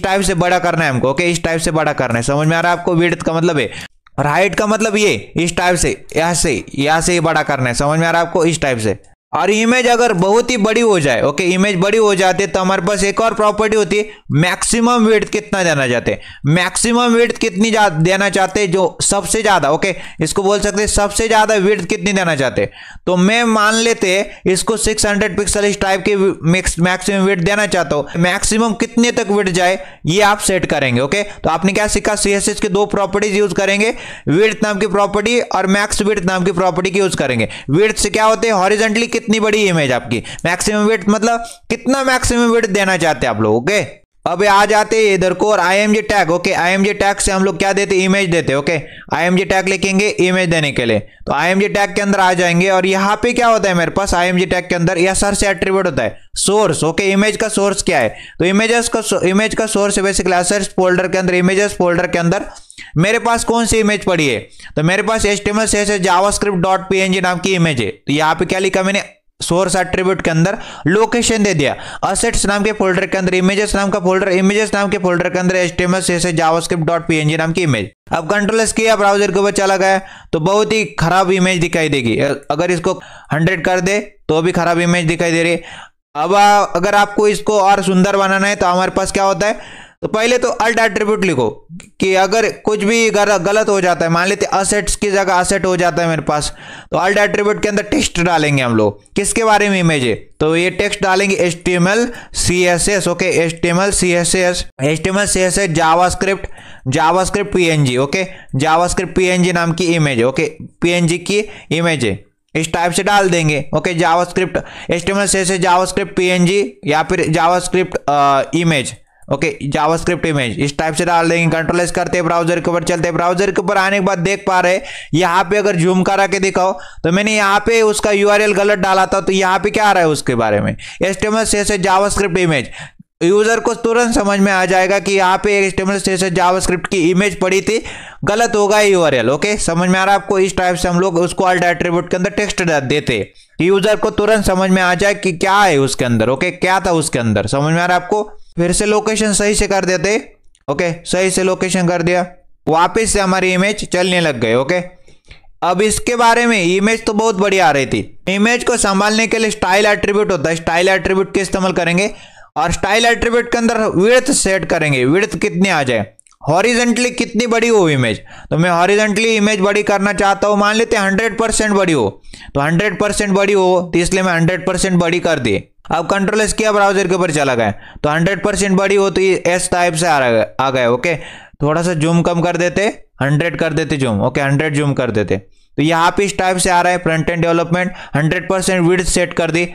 A: टाइप से बड़ा करना है हमको, ओके, इस टाइप से बड़ा करना है। समझ में आ रहा है आपको? विड्थ का मतलब है, और हाइट का मतलब ये इस टाइप से, यहाँ से बड़ा करना है। समझ में आ रहा है आपको? इस टाइप से। और इमेज अगर बहुत ही बड़ी हो जाए, ओके, इमेज बड़ी हो जाती है, तो हमारे पास एक और प्रॉपर्टी होती है, मैक्सिमम विड्थ कितना देना चाहते हैं, मैक्सिमम विड्थ कितनी देना चाहते हैं, जो सबसे ज्यादा, ओके, इसको बोल सकते हैं सबसे ज्यादा विड्थ कितनी देना चाहते हैं। तो मैं मान लेते हैं इसको 600 पिक्सल इस टाइप की मैक्सिमम विड्थ देना चाहता हूं। मैक्सिमम कितने तक विड्थ जाए ये आप सेट करेंगे, ओके। तो आपने क्या सीखा, CSS की दो प्रॉपर्टीज यूज करेंगे, विड्थ नाम की प्रॉपर्टी और मैक्स विड्थ नाम की प्रॉपर्टी की यूज करेंगे। विड्थ से क्या होते हैं, हॉरिजॉन्टली कितनी बड़ी इमेज आपकी, मैक्सिमम विड्थ मतलब कितना मैक्सिमम विड्थ देना चाहते हैं आप लोग, ओके। अब आ जाते हैं इधर को, और img tag, okay, img tag से हम लोग क्या देते, इमेज देते, ओके। img टैग लिखेंगे इमेज देने के लिए, तो img टैग के अंदर आ जाएंगे, और यहाँ पे क्या होता है मेरे पास, img टैग के अंदर src एट्रीब्यूट होता है, सोर्स, ओके। इमेज का सोर्स क्या है, तो इमेज का सोर्स है बेसिकली asserts फोल्डर के अंदर, इमेजेस फोल्डर के अंदर मेरे पास कौन सी इमेज पड़ी है, तो मेरे पास HTML CSS javascript.png नाम की इमेज है। तो यहाँ पे क्या लिखा मैंने, सोर्स एट्रीब्यूट के अंदर लोकेशन दे दिया, असेट्स नाम के फोल्डर के अंदर इमेजेस नाम का फोल्डर, इमेजेस नाम के फोल्डर के अंदर HTML CSS javascript.png नाम की इमेज। अब कंट्रोल एस किया, ब्राउजर के ऊपर चला गया, तो बहुत ही खराब इमेज दिखाई देगी। अगर इसको 100 कर दे तो भी खराब इमेज दिखाई दे रही है। अब अगर आपको इसको और सुंदर बनाना है तो हमारे पास क्या होता है, तो पहले तो अल्ट एट्रीब्यूट लिखो, कि अगर कुछ भी गलत हो जाता है, मान लेते असेट्स की जगह असेट हो जाता है मेरे पास, तो अल्ट एट्रीब्यूट के अंदर टेक्स्ट डालेंगे हम लोग, किसके बारे में इमेज है, तो ये टेक्स्ट डालेंगे HTML CSS, okay, HTML CSS JavaScript PNG, okay, JavaScript PNG नाम की इमेज है, ओके, PNG की इमेज है, इस टाइप से डाल देंगे, okay. JavaScript HTML CSS JavaScript PNG या फिर JavaScript image, okay, JavaScript image इस टाइप से डाल देंगे। कंट्रोल एस करते हैं, ब्राउजर के ऊपर चलते हैं। ब्राउजर के ऊपर आने के बाद देख पा रहे यहाँ पे, अगर जूम करा के दिखाओ तो मैंने यहाँ पे उसका URL गलत डाला था, तो यहाँ पे क्या आ रहा है उसके बारे में, HTML CSS JavaScript image. User को तुरंत समझ में आ जाएगा कि यहाँ पे HTML CSS जावास्क्रिप्ट की इमेज पड़ी थी, गलत होगा URL, ओके। समझ में आ रहा है आपको? इस टाइप से हम लोग उसको अल्ट एट्रीब्यूट के अंदर टेक्स्ट देते, यूजर को तुरंत समझ में आ जाए कि क्या है उसके अंदर, ओके, क्या था उसके अंदर। समझ में आ रहा है आपको? फिर से लोकेशन सही से कर देते, ओके, सही से लोकेशन कर दिया, वापस से हमारी इमेज चलने लग गए, ओके। अब इसके बारे में, इमेज तो बहुत बढ़िया आ रही थी, इमेज को संभालने के लिए स्टाइल एट्रीब्यूट होता है, स्टाइल एट्रीब्यूट के इस्तेमाल करेंगे। और स्टाइल एट्रीब्यूट के अंदर विड्थ सेट करेंगे, विड्थ कितनी आ जाए, हॉरिजेंटली कितनी बड़ी हो इमेज। तो मैं हॉरिजेंटली इमेज बड़ी करना चाहता हूँ, मान लेते हैं 100% बड़ी हो, तो 100% बड़ी हो तो इसलिए मैं 100% बड़ी कर दी। अब कंट्रोल एस किया, ब्राउजर के ऊपर चला गया, तो 100% बड़ी हो तो ये एस टाइप से आ गया। ओके, थोड़ा सा जूम कम कर देते, 100 कर देते जूम। ओके, 100 जूम कर देते, तो यहाँ पे इस टाइप से आ रहा है front end development. 100% width set कर दी।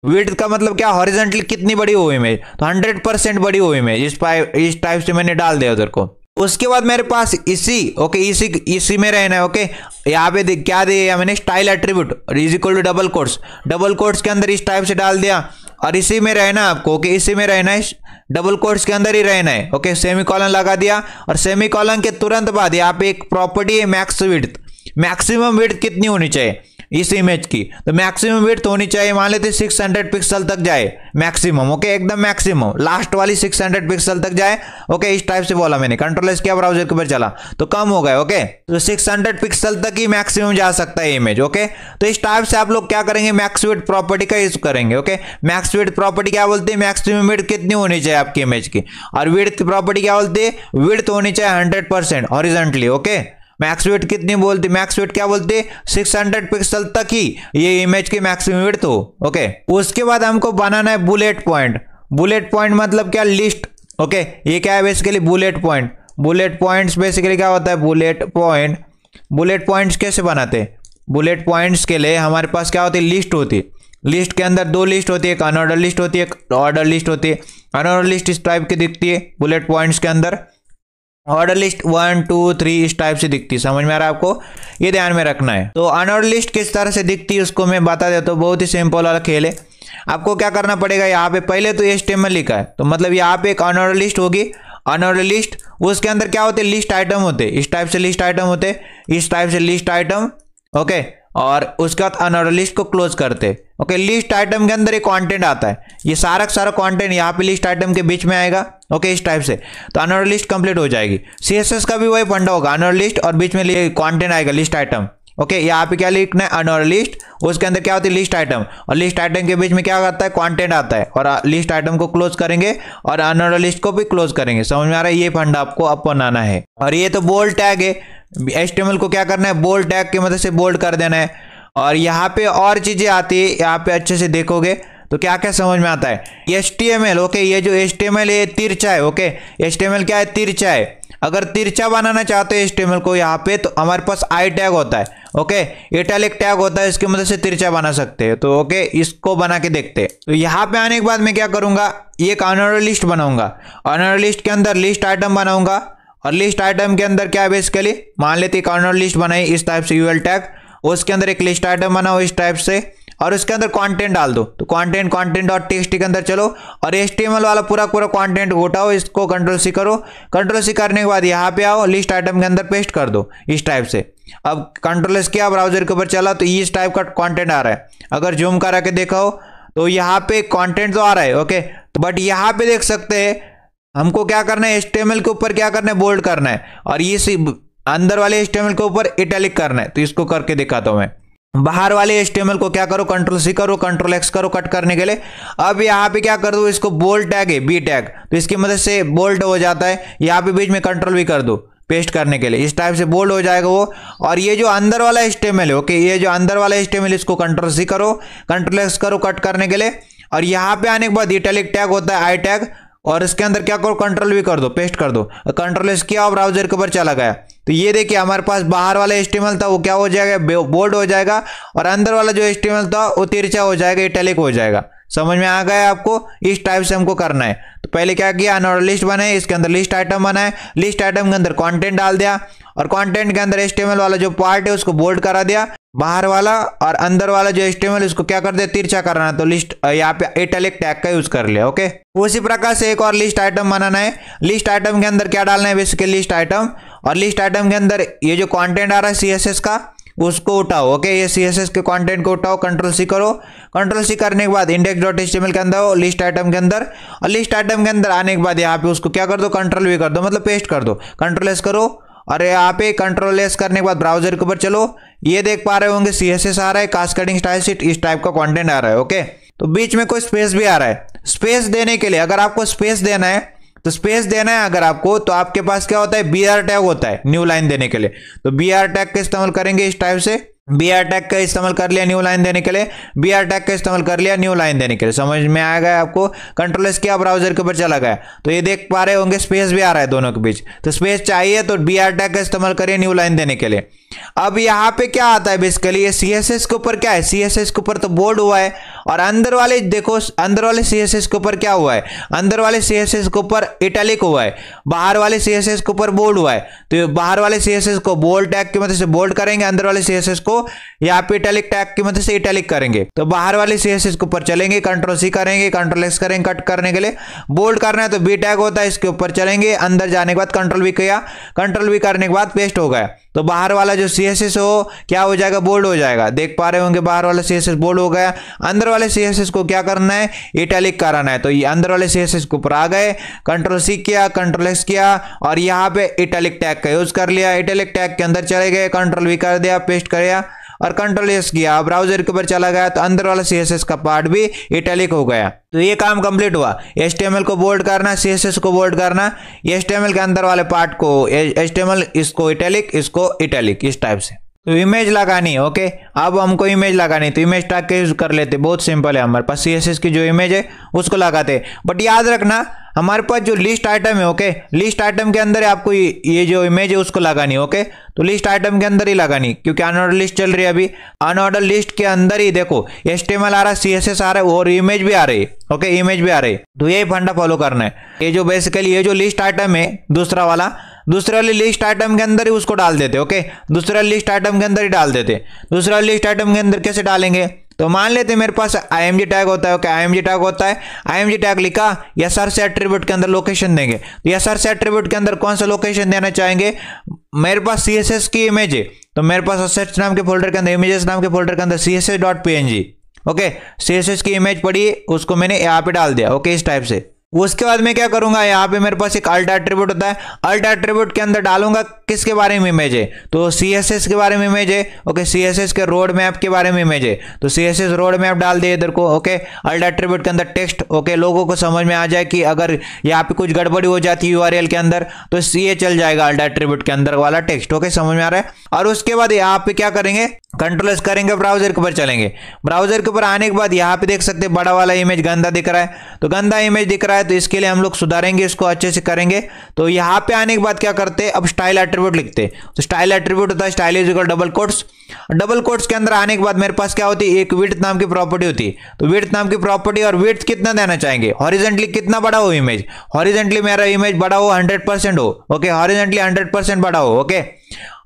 A: विड्थ का मतलब क्या, हॉरिजेंटली कितनी बड़ी हो इमेज, तो 100% बड़ी हो इमेज, इस टाइप से मैंने डाल दिया उधर को। उसके बाद मेरे पास इसी में रहना है। ओके, यहाँ पे क्या दिया मैंने, style attribute is equal to double quotes के अंदर इस टाइप से डाल दिया, और इसी में रहना है आपको। ओके, इसी में रहना है, डबल कोट्स के अंदर ही रहना है। ओके, सेमीकोलन लगा दिया, और सेमीकोलन के तुरंत बाद यहाँ पे एक प्रॉपर्टी है मैक्स विड्थ, मैक्सिमम विड्थ कितनी होनी चाहिए इस इमेज की, तो मैक्सिमम विड्थ होनी चाहिए, मान लेते 600 पिक्सल तक जाए मैक्सिमम। ओके, एकदम मैक्सिमम, लास्ट वाली 600 पिक्सल तक जाए। ओके, इस टाइप से बोला मैंने, कंट्रोल एस किया, ब्राउजर के ऊपर चला तो कम हो गए। ओके, तो 600 पिक्सल तक ही मैक्सिमम जा सकता है इमेज। ओके, तो इस टाइप से आप लोग क्या करेंगे, मैक्स विड्थ प्रॉपर्टी का यूज करेंगे। ओके, मैक्स विड्थ प्रॉपर्टी क्या बोलती है, मैक्सिमम विड्थ कितनी होनी चाहिए आपकी इमेज की, और विड्थ प्रॉपर्टी क्या बोलती है, विड्थ होनी चाहिए 100% हॉरिजॉन्टली। ओके, मैक्स विड्थ कितनी बोलती, मैक्स विड्थ क्या बोलती है, 600 पिक्सल तक ही ये इमेज की मैक्सिमम विड्थ हो। ओके, उसके बाद हमको बनाना है बुलेट पॉइंट। बुलेट पॉइंट मतलब क्या, लिस्ट। ओके, ये क्या है basically, bullet point. Bullet points basically क्या होता है, बुलेट पॉइंट्स कैसे बनाते हैं, बुलेट पॉइंट्स के लिए हमारे पास क्या होती है, लिस्ट होती है। लिस्ट के अंदर दो लिस्ट होती है, एक अनऑर्डर लिस्ट होती है, एक ऑर्डर लिस्ट होती है। अनऑर्डर लिस्ट इस टाइप की दिखती है बुलेट पॉइंट्स के अंदर, ऑर्डर लिस्ट 1 2 3 इस टाइप से दिखती है। समझ में आ रहा है आपको, ये ध्यान में रखना है। तो अनऑर्डर लिस्ट किस तरह से दिखती है उसको मैं बता देता हूँ, बहुत ही सिंपल वाला खेल है। आपको क्या करना पड़ेगा, यहाँ पे पहले तो HTML लिखा है, तो मतलब यहाँ पे एक अनऑर्डर लिस्ट होगी। अनऑर्डर लिस्ट, उसके अंदर क्या होते हैं, लिस्ट आइटम होते, इस टाइप से लिस्ट आइटम होते, इस टाइप से लिस्ट आइटम। ओके, और उसके बाद अनऑर्डर लिस्ट को क्लोज करते। ओके, लिस्ट आइटम के अंदर एक कंटेंट आता है, ये सारा कंटेंट यहाँ पे लिस्ट आइटम के बीच में आएगा। ओके, इस टाइप से तो अनऑर्डर लिस्ट कंप्लीट हो जाएगी। CSS का भी वही फंडा होगा, अनऑर्डर लिस्ट और बीच में कंटेंट आएगा, लिस्ट आइटम। ओके, यहाँ पे क्या लिखना है, अनऑर्डर लिस्ट, उसके अंदर क्या होती है, लिस्ट आइटम, और लिस्ट आइटम के बीच में क्या करता है, कंटेंट आता है, और लिस्ट आइटम को क्लोज करेंगे और अनऑर्डर लिस्ट को भी क्लोज करेंगे। समझ में आ रहा है, ये फंडा आपको अपनाना है। और ये तो बोल्ड टैग है, HTML को क्या करना है, बोल्ड टैग की मदद से बोल्ड कर देना है। और यहाँ पे और चीजें आती है, यहाँ पे अच्छे से देखोगे तो क्या क्या समझ में आता है, HTML। ओके, ये जो HTML है तिरछा है। ओके, HTML क्या है, तिरछा है। अगर तिरछा बनाना चाहते हैं HTML को यहाँ पे, तो हमारे पास आई टैग होता है। ओके, इटैलिक टैग होता है, इसकी मदद से तिरछा बना सकते हैं। तो ओके, इसको बना के देखते हैं। तो यहाँ पे आने के बाद मैं क्या करूंगा, एक अनऑर्डर लिस्ट बनाऊंगा। अनऑर्डर लिस्ट के अंदर लिस्ट आइटम बनाऊंगा, और लिस्ट आइटम के अंदर क्या है बेसिकली, मान लेते एक अनऑर्डर लिस्ट बनाई इस टाइप से UL टैग, उसके अंदर एक लिस्ट आइटम बनाओ इस टाइप से, और उसके अंदर कंटेंट डाल दो। तो कंटेंट डॉट टेक्स्ट के अंदर चलो, और HTML वाला पूरा कंटेंट उठाओ, इसको कंट्रोल C करो। कंट्रोल C करने के बाद यहाँ पे आओ, लिस्ट आइटम के अंदर पेस्ट कर दो इस टाइप से। अब कंट्रोल S किया, ब्राउजर के ऊपर चला, तो इस टाइप का कंटेंट आ रहा है। अगर जूम करा के देखो तो यहाँ पे कंटेंट तो आ रहा है। ओके, तो बट यहाँ पे देख सकते हैं हमको क्या करना है, HTML के ऊपर क्या करना है, बोल्ड करना है, और ये अंदर वाले HTML के ऊपर इटैलिक करना है। तो इसको करके दिखाता हूं मैं। बाहर वाले HTML को क्या करो, कंट्रोल C करो, कंट्रोल X करो कट करने के लिए। अब यहाँ पे क्या कर दो, इसको बोल्ड टैग है B टैग, तो इसकी मदद से बोल्ड हो जाता है। यहाँ पे बीच में कंट्रोल V कर दो पेस्ट करने के लिए, इस टाइप से बोल्ड हो जाएगा वो। और ये जो अंदर वाला HTML है, ओके, ये जो अंदर वाला HTML इसको कंट्रोल C करो, कंट्रोल X करो कट करने के लिए। और यहाँ पे आने के बाद इटैलिक टैग होता है आई टैग, और इसके अंदर क्या करो, कंट्रोल V कर दो, पेस्ट कर दो, कंट्रोल S किया और ब्राउजर के ऊपर चला गया। तो ये देखिए हमारे पास बाहर वाला HTML था वो क्या हो जाएगा, बोल्ड हो जाएगा, और अंदर वाला जो HTML था वो तिरछा हो जाएगा, इटैलिक हो जाएगा। समझ में आ गया आपको, इस टाइप से हमको करना है। तो पहले क्या किया, अनऑर्डर लिस्ट बनाए, इसके अंदर लिस्ट आइटम बनाए, लिस्ट आइटम के अंदर कंटेंट डाल दिया, और कंटेंट के अंदर HTML वाला जो पार्ट है उसको बोल्ड करा दिया बाहर वाला, और अंदर वाला जो HTML उसको क्या कर दिया, तिरछा करना है। तो लिस्ट यहाँ पे इटैलिक टैग का यूज कर लिया। ओके, उसी प्रकार से एक और लिस्ट आइटम बनाना है। लिस्ट आइटम के अंदर क्या डालना है, बेसिकली लिस्ट आइटम, और लिस्ट आइटम के अंदर ये जो कंटेंट आ रहा है CSS का उसको उठाओ। ओके, ये CSS के कंटेंट को उठाओ, कंट्रोल C करो। कंट्रोल C करने के बाद index.html के अंदर हो, लिस्ट आइटम के अंदर, और लिस्ट आइटम के अंदर आने के बाद यहाँ पे उसको क्या कर दो, कंट्रोल V कर दो, मतलब पेस्ट कर दो, कंट्रोल S करो, और यहाँ पे कंट्रोल एस करने के बाद ब्राउजर के ऊपर चलो, ये देख पा रहे होंगे CSS आ रहा है, कास्केडिंग स्टाइल शीट, इस टाइप का कंटेंट आ रहा है। ओके, तो बीच में कोई स्पेस भी आ रहा है। स्पेस देने के लिए अगर आपको स्पेस देना है तो स्पेस देना है अगर आपको, तो आपके पास क्या होता है, BR टैग होता है न्यू लाइन देने के लिए। तो BR टैग का इस्तेमाल करेंगे इस टाइप से, BR टैग का इस्तेमाल कर लिया न्यू लाइन देने के लिए, BR टैग का इस्तेमाल कर लिया न्यू लाइन देने के लिए। समझ में आ गया आपको? कंट्रोल एस किया, ब्राउजर के ऊपर चला गया, तो ये देख पा रहे होंगे स्पेस भी आ रहा है दोनों के बीच। तो स्पेस चाहिए तो BR टैग का इस्तेमाल करिए न्यू लाइन देने के लिए। अब यहाँ पे क्या आता है बेसिकली, ये CSS के ऊपर क्या है, CSS के ऊपर तो बोल्ड हुआ है, और अंदर वाले देखो, अंदर वाले CSS के ऊपर क्या हुआ है, अंदर वाले CSS के ऊपर इटैलिक हुआ है, बाहर वाले CSS के ऊपर बोल्ड हुआ है। तो बाहर वाले CSS को बोल्ड टैग की मदद से बोल्ड करेंगे, अंदर वाले CSS को यहाँ पे इटैलिक टैग की मदद से इटैलिक करेंगे। तो बाहर वाले CSS के ऊपर चलेंगे, कंट्रोल C करेंगे, कंट्रोल X करेंगे कट करने के लिए। बोल्ड करना है तो B टैग होता है, इसके ऊपर चलेंगे, अंदर जाने के बाद कंट्रोल V किया, कंट्रोल V करने के बाद पेस्ट हो गया। तो बाहर वाला जो CSS हो क्या हो जाएगा, बोल्ड हो जाएगा। देख पा रहे होंगे बाहर वाला CSS बोल्ड हो गया। अंदर वाले CSS को क्या करना है, इटैलिक कराना है। तो ये अंदर वाले CSS के ऊपर आ गए, कंट्रोल C किया, कंट्रोल X किया, और यहाँ पे इटैलिक टैग का यूज कर लिया। इटैलिक टैग के अंदर चले गए, कंट्रोल V कर दिया, पेस्ट किया और कंट्रोल एस किया, ब्राउजर के ऊपर चला गया, तो अंदर वाला CSS का पार्ट भी इटैलिक हो गया। तो ये काम कंप्लीट हुआ। HTML को बोल्ड करना, CSS को बोल्ड करना, HTML के अंदर वाले पार्ट को HTML, इसको इटैलिक, इसको इटैलिक, इस टाइप से। तो इमेज लगानी है। ओके, अब हमको इमेज लगानी, तो इमेज टैग का यूज कर लेते, बहुत सिंपल है। हमारे पास CSS की जो इमेज है उसको लगाते, बट याद रखना हमारे पास जो लिस्ट आइटम है, ओके, लिस्ट आइटम के अंदर आपको ये जो इमेज है उसको लगानी। ओके, तो लिस्ट आइटम के अंदर ही लगानी, क्योंकि अनऑर्डर लिस्ट चल रही है अभी। अनऑर्डर लिस्ट के अंदर ही देखो HTML आ रहा है, CSS आ रहा है और इमेज भी आ रही है। ओके, इमेज भी आ रही है, तो यही फंडा फॉलो करना है। ये जो बेसिकली ये जो लिस्ट आइटम है दूसरे वाली लिस्ट आइटम के अंदर ही उसको डाल देते। ओके, दूसरा लिस्ट आइटम के अंदर ही डाल देते। दूसरा लिस्ट आइटम के अंदर कैसे डालेंगे, तो मान लेते मेरे पास IMG टैग होता है। ओके, IMG टैग होता है, IMG टैग लिखा, SR से एट्रीब्यूट के अंदर लोकेशन देंगे। तो SR से एट्रीब्यूट के अंदर कौन सा लोकेशन देना चाहेंगे, मेरे पास CSS की इमेज है, तो मेरे पास असेट्स नाम के फोल्डर के अंदर, इमेजेस नाम के फोल्डर के अंदर css.png, ओके, CSS की इमेज पड़ी, उसको मैंने यहाँ पे डाल दिया। ओके, इस टाइप से। उसके बाद मैं क्या करूंगा, यहाँ पे मेरे पास एक अल्ट एट्रीब्यूट होता है, अल्ट एट्रीब्यूट के अंदर डालूंगा किसके बारे में इमेज है, तो CSS के बारे में इमेज है। ओके, CSS के रोड मैप के बारे में इमेज है, तो CSS रोड मैप डाल दिए इधर को। ओके, अल्ट एट्रीब्यूट के अंदर टेक्स्ट, ओके, लोगों को समझ में आ जाए कि अगर यहाँ पे कुछ गड़बड़ी हो जाती है URL के अंदर, तो ये चल जाएगा अल्ट एट्रीब्यूट के अंदर वाला टेक्स्ट। ओके, समझ में आ रहा है। और उसके बाद यहाँ पे क्या करेंगे, कंट्रोल एस करेंगे, ब्राउजर के ऊपर चलेंगे। ब्राउजर के ऊपर आने के बाद यहाँ पे देख सकते हैं बड़ा वाला इमेज गंदा दिख रहा है, तो गंदा इमेज दिख रहा है, तो इसके लिए हम लोग सुधारेंगे, इसको अच्छे से करेंगे। तो यहाँ पे आने के बाद क्या करते हैं, अब स्टाइल एट्रीब्यूट लिखते। तो स्टाइल एट्रीब्यूट होता है style is equal double quotes. Double quotes के अंदर आने के बाद मेरे पास क्या होती है, एक विड्थ नाम की प्रॉपर्टी होती है। तो विड्थ नाम की प्रॉपर्टी, और विड्थ कितना देना चाहेंगे, हॉरिजॉन्टली कितना बड़ा हो इमेज, हॉरिजॉन्टली मेरा इमेज बड़ा हो 100% हो। ओके, हॉरिजॉन्टली 100% बड़ा हो। ओके,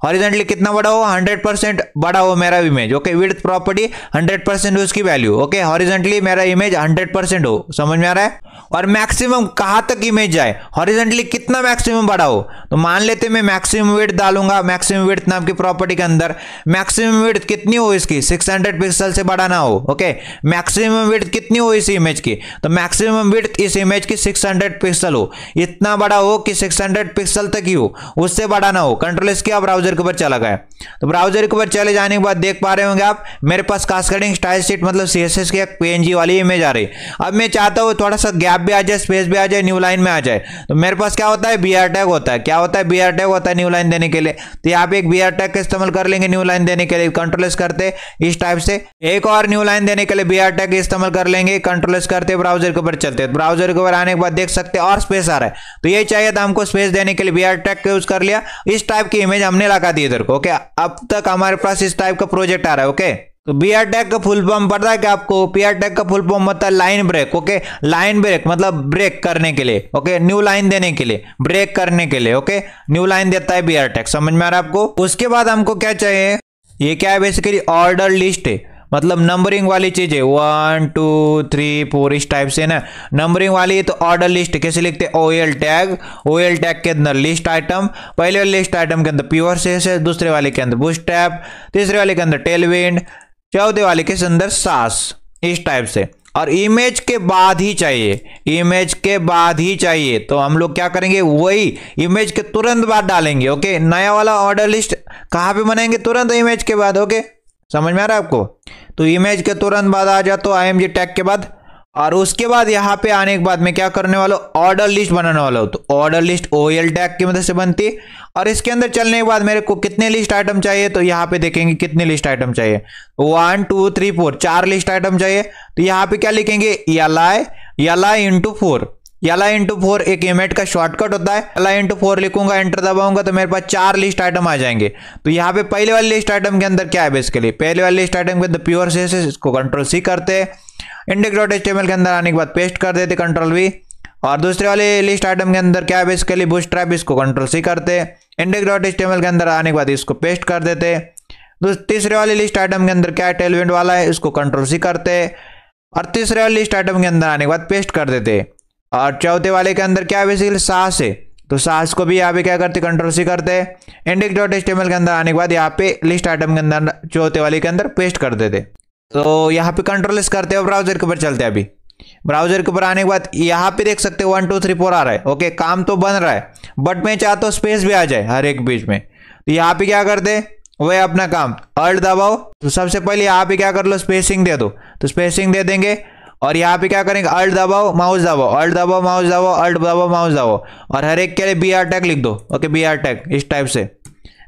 A: हॉरिजॉन्टली कितना बड़ा हो, 100% बड़ा हो मेरा इमेज। ओके, विड्थ प्रॉपर्टी 100% उसकी वैल्यू। ओके, हॉरिजॉन्टली मेरा इमेज 100% हो। समझ में आ रहा है। और मैक्सिमम कहाँ तक इमेज जाए, हॉरिजॉन्टली कितना मैक्सिमम बड़ा हो, तो मान लेते मैं मैक्सिमम विड्थ डालूंगा। मैक्सिमम विड्थ नाम की प्रॉपर्टी के अंदर मैक्सिमम विड्थ कितनी हो इसकी, 600 पिक्सल से बड़ा ना हो। ओके, मैक्सिमम विड्थ कितनी हो इस इमेज की, तो मैक्सिमम विड्थ इस इमेज की 600 पिक्सल हो, इतना बड़ा हो कि 600 पिक्सल तक ही हो, उससे बड़ा ना हो। कंट्रोल एस किया, ब्राउजर के ऊपर चला गया। तो ब्राउजर के ऊपर चले जाने के बाद देख पा रहे होंगे आप, मेरे पास कास्केडिंग स्टाइल शीट मतलब CSS की एक PNG वाली इमेज आ रही। अब मैं चाहता हूँ थोड़ा सा गैप भी आ जाए, स्पेस भी आ जाए, न्यू लाइन में आ जाए, तो मेरे पास क्या होता है, BR टैग होता है। क्या होता है, BR टैग होता है न्यू लाइन देने के लिए। तो यहाँ पे एक BR टैग का इस्तेमाल कर लेंगे न्यू लाइन देने के लिए। कंट्रोल एस करते इस टाइप से, एक और न्यू लाइन देने के लिए BR टैग इस्तेमाल कर लेंगे। कंट्रोल एस करते ब्राउजर के ऊपर चलते, ब्राउजर के ऊपर आने के बाद देख सकते हैं और स्पेस आ रहा है, तो ये चाहिए था हमको स्पेस देने के लिए, BR टैग का यूज कर लिया। इस टाइप की इमेज हमने लगा दी इधर को। ओके, अब तक हमारे पास इस टाइप का प्रोजेक्ट आ रहा है। ओके, तो BR टैग का फुल फॉर्म पता है कि आपको, BR टैग का फुल फॉर्म होता है line break. Okay, line break मतलब ब्रेक करने के लिए। ओके, न्यू लाइन देने के लिए, ब्रेक करने के लिए। ओके, न्यू लाइन देता है BR टैग। समझ में आ रहा है आपको। उसके बाद हमको क्या चाहिए, ये क्या है बेसिकली ऑर्डर लिस्ट है, मतलब नंबरिंग वाली चीज है, 1 2 3 4 इस टाइप से ना, नंबरिंग वाली है। तो ऑर्डर लिस्ट कैसे लिखते हैं, OL टैग, OL टैग के अंदर लिस्ट आइटम, पहले वाले लिस्ट आइटम के अंदर प्योर CSS, दूसरे वाले के अंदर बूटस्ट्रैप, तीसरे वाले के अंदर टेलविंड, चौथे वाले के अंदर सास, इस टाइप से। और इमेज के बाद ही चाहिए, इमेज के बाद ही चाहिए, तो हम लोग क्या करेंगे, वही इमेज के तुरंत बाद डालेंगे। ओके, नया वाला ऑर्डर लिस्ट कहाँ पे बनाएंगे, तुरंत इमेज के बाद। ओके, समझ में आ रहा है आपको? तो इमेज के तुरंत बाद आ जाता तो IMG टैग के बाद, और उसके बाद यहाँ पे आने के बाद मैं क्या करने वाला हूँ, ऑर्डर लिस्ट बनाने वाला हूँ। तो ऑर्डर लिस्ट OL टैग की मदद से बनती है। और इसके अंदर चलने के बाद मेरे को कितने लिस्ट आइटम चाहिए, तो यहाँ पे देखेंगे कितने लिस्ट आइटम चाहिए, 1 2 3 4, 4 लिस्ट आइटम चाहिए। तो यहाँ पे क्या लिखेंगे, LI इंटू 4, LI इंटू 4 एक इमेज का शॉर्टकट होता है। LI इंटू 4 लिखूंगा, एंटर दबाऊंगा तो मेरे पास 4 लिस्ट आइटम आ जाएंगे। तो यहाँ पे पहले वाली लिस्ट आइटम के अंदर क्या है, बेसिकली पहले वाली लिस्ट आइटम के अंदर प्योर CSS, इसको Ctrl+C करते हैं, index.html के अंदर आने के बाद पेस्ट कर देते Ctrl+V। और दूसरे वाले लिस्ट आइटम के अंदर क्या है, बेसिकली बूटस्ट्रैप, इसको Ctrl+C करते हैं, index.html के अंदर आने के बाद इसको पेस्ट कर देते हैं। तीसरे वाले लिस्ट आइटम के अंदर क्या है, टेलविंड वाला है, इसको Ctrl+C करते हैं, और तीसरे वाले लिस्ट आइटम के अंदर आने के बाद पेस्ट कर देते हैं। और चौथे वाले के अंदर क्या है, बेसिकली सास है, तो सास को भी यहाँ पे क्या करते, Ctrl+C करते हैं, index.html के अंदर आने के बाद यहाँ पे लिस्ट आइटम के अंदर चौथे वाले के अंदर पेस्ट कर देते। तो यहाँ पे Ctrl+S करते हैं, ब्राउजर के ऊपर चलते हैं। अभी ब्राउजर के ऊपर आने के बाद यहाँ पे देख सकते हो 1 2 3 4 आ रहा है। ओके, काम तो बन रहा है, बट मैं चाहता हूँ स्पेस भी आ जाए हर एक बीच में। तो यहाँ पे क्या करते हैं, वही अपना काम, अल्ट दबाओ। तो सबसे पहले यहाँ पे क्या कर लो, स्पेसिंग दे दो, तो स्पेसिंग दे देंगे। और यहाँ पे क्या करेंगे, अल्ट दबाओ, माउस दबाओ, अल्ट दबाओ, माउस दबाओ, अल्ट दबाओ, माउस दबाओ, और हर एक के लिए BR टैग लिख दो। ओके, BR टैग इस टाइप से।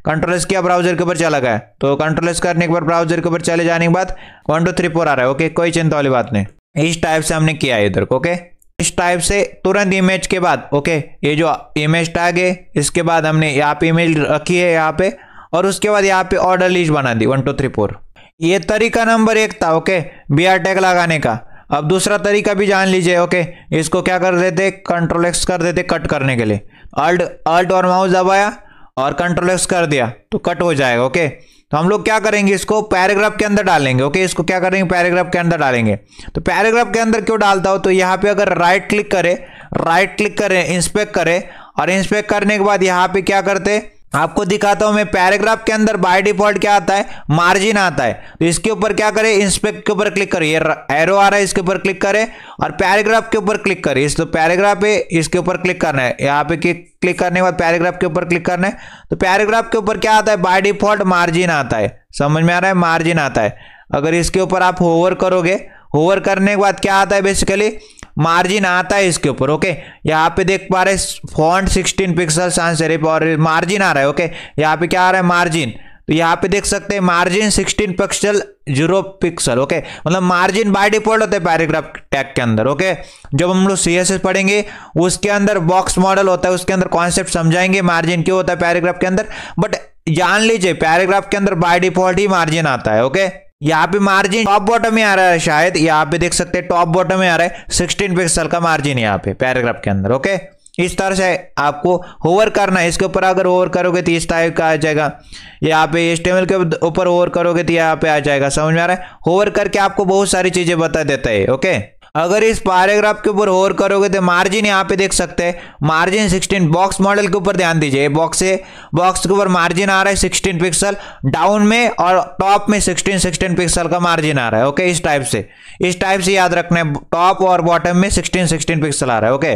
A: Ctrl+S किया, ब्राउजर के ऊपर चला गया। तो Ctrl+S करने के बाद ब्राउजर के ऊपर चले जाने के बाद 1 2 3 4 आ रहा है। ओके, कोई चिंता वाली बात नहीं। इस टाइप से हमने किया है इधर को। ओके, इस टाइप से तुरंत इमेज के बाद, ओके, ये जो इमेज टैग है, इसके बाद हमने यहाँ पे इमेज रखी है यहाँ पे, और उसके बाद यहाँ पे ऑर्डर लिस्ट बना दी 1 2 3 4। ये तरीका नंबर 1 था। ओके, BR टैग लगाने का। अब दूसरा तरीका भी जान लीजिए। ओके, इसको क्या कर देते, Ctrl+X कर देते कट करने के लिए, अल्ट और माउस दबाया और Ctrl+X कर दिया तो कट हो जाएगा। ओके, तो हम लोग क्या करेंगे, इसको पैराग्राफ के अंदर डालेंगे। ओके, इसको क्या करेंगे, पैराग्राफ के अंदर डालेंगे। तो पैराग्राफ के अंदर क्यों डालता हो, तो यहाँ पे अगर राइट क्लिक करें, इंस्पेक्ट करें, और इंस्पेक्ट करने के बाद यहाँ पे क्या करते, आपको दिखाता हूं मैं। पैराग्राफ के अंदर बाय डिफॉल्ट क्या आता है, मार्जिन आता है। तो इसके ऊपर क्या करें, इंस्पेक्ट के ऊपर क्लिक करें, ये एरो आ रहा है, इसके ऊपर क्लिक करें, और पैराग्राफ के ऊपर क्लिक करें। इस तो पैराग्राफ है, इसके ऊपर क्लिक करना है, यहाँ पे क्लिक करने के बाद पैराग्राफ के ऊपर क्लिक करना है। तो पैराग्राफ के ऊपर क्या आता है, बाय डिफॉल्ट मार्जिन आता है। समझ में आ रहा है, मार्जिन आता है। अगर इसके ऊपर आप होवर करोगे, होवर करने के बाद क्या आता है, बेसिकली मार्जिन आता है इसके ऊपर। ओके, यहाँ पे देख पा रहे फॉन्ट 16 पिक्सल sans serif और मार्जिन आ रहा है। ओके, यहाँ पे क्या आ रहा है, मार्जिन। तो यहाँ पे देख सकते हैं मार्जिन 16 पिक्सल 0 पिक्सल। ओके, मतलब मार्जिन बाय डिफॉल्ट होता है पैराग्राफ टैग के अंदर। ओके, जब हम लोग CSS पढ़ेंगे उसके अंदर बॉक्स मॉडल होता है, उसके अंदर कॉन्सेप्ट समझाएंगे मार्जिन क्यों होता है पैराग्राफ के अंदर। बट जान लीजिए पैराग्राफ के अंदर बाय डिफॉल्ट ही मार्जिन आता है। ओके, यहाँ पे मार्जिन टॉप बॉटम में आ रहा है, शायद यहाँ पे देख सकते हैं टॉप बॉटम में आ रहा है 16 पिक्सल का मार्जिन यहाँ पे पैराग्राफ के अंदर। ओके, इस तरह से आपको होवर करना है इसके ऊपर। अगर होवर करोगे तो इस टाइप का आ जाएगा, यहाँ पे HTML के ऊपर होवर करोगे तो यहाँ पे आ जाएगा। समझ में आ रहा है, होवर करके आपको बहुत सारी चीजें बता देता है। ओके, अगर इस पैराग्राफ के ऊपर होवर करोगे तो मार्जिन यहाँ पे देख सकते हैं, मार्जिन 16। बॉक्स मॉडल के ऊपर ध्यान दीजिए, बॉक्स के ऊपर मार्जिन आ रहा है 16 पिक्सल डाउन में, और टॉप में 16 पिक्सल का मार्जिन आ रहा है। ओके, इस टाइप से याद रखना है, टॉप और बॉटम में 16 पिक्सल आ रहा है। ओके,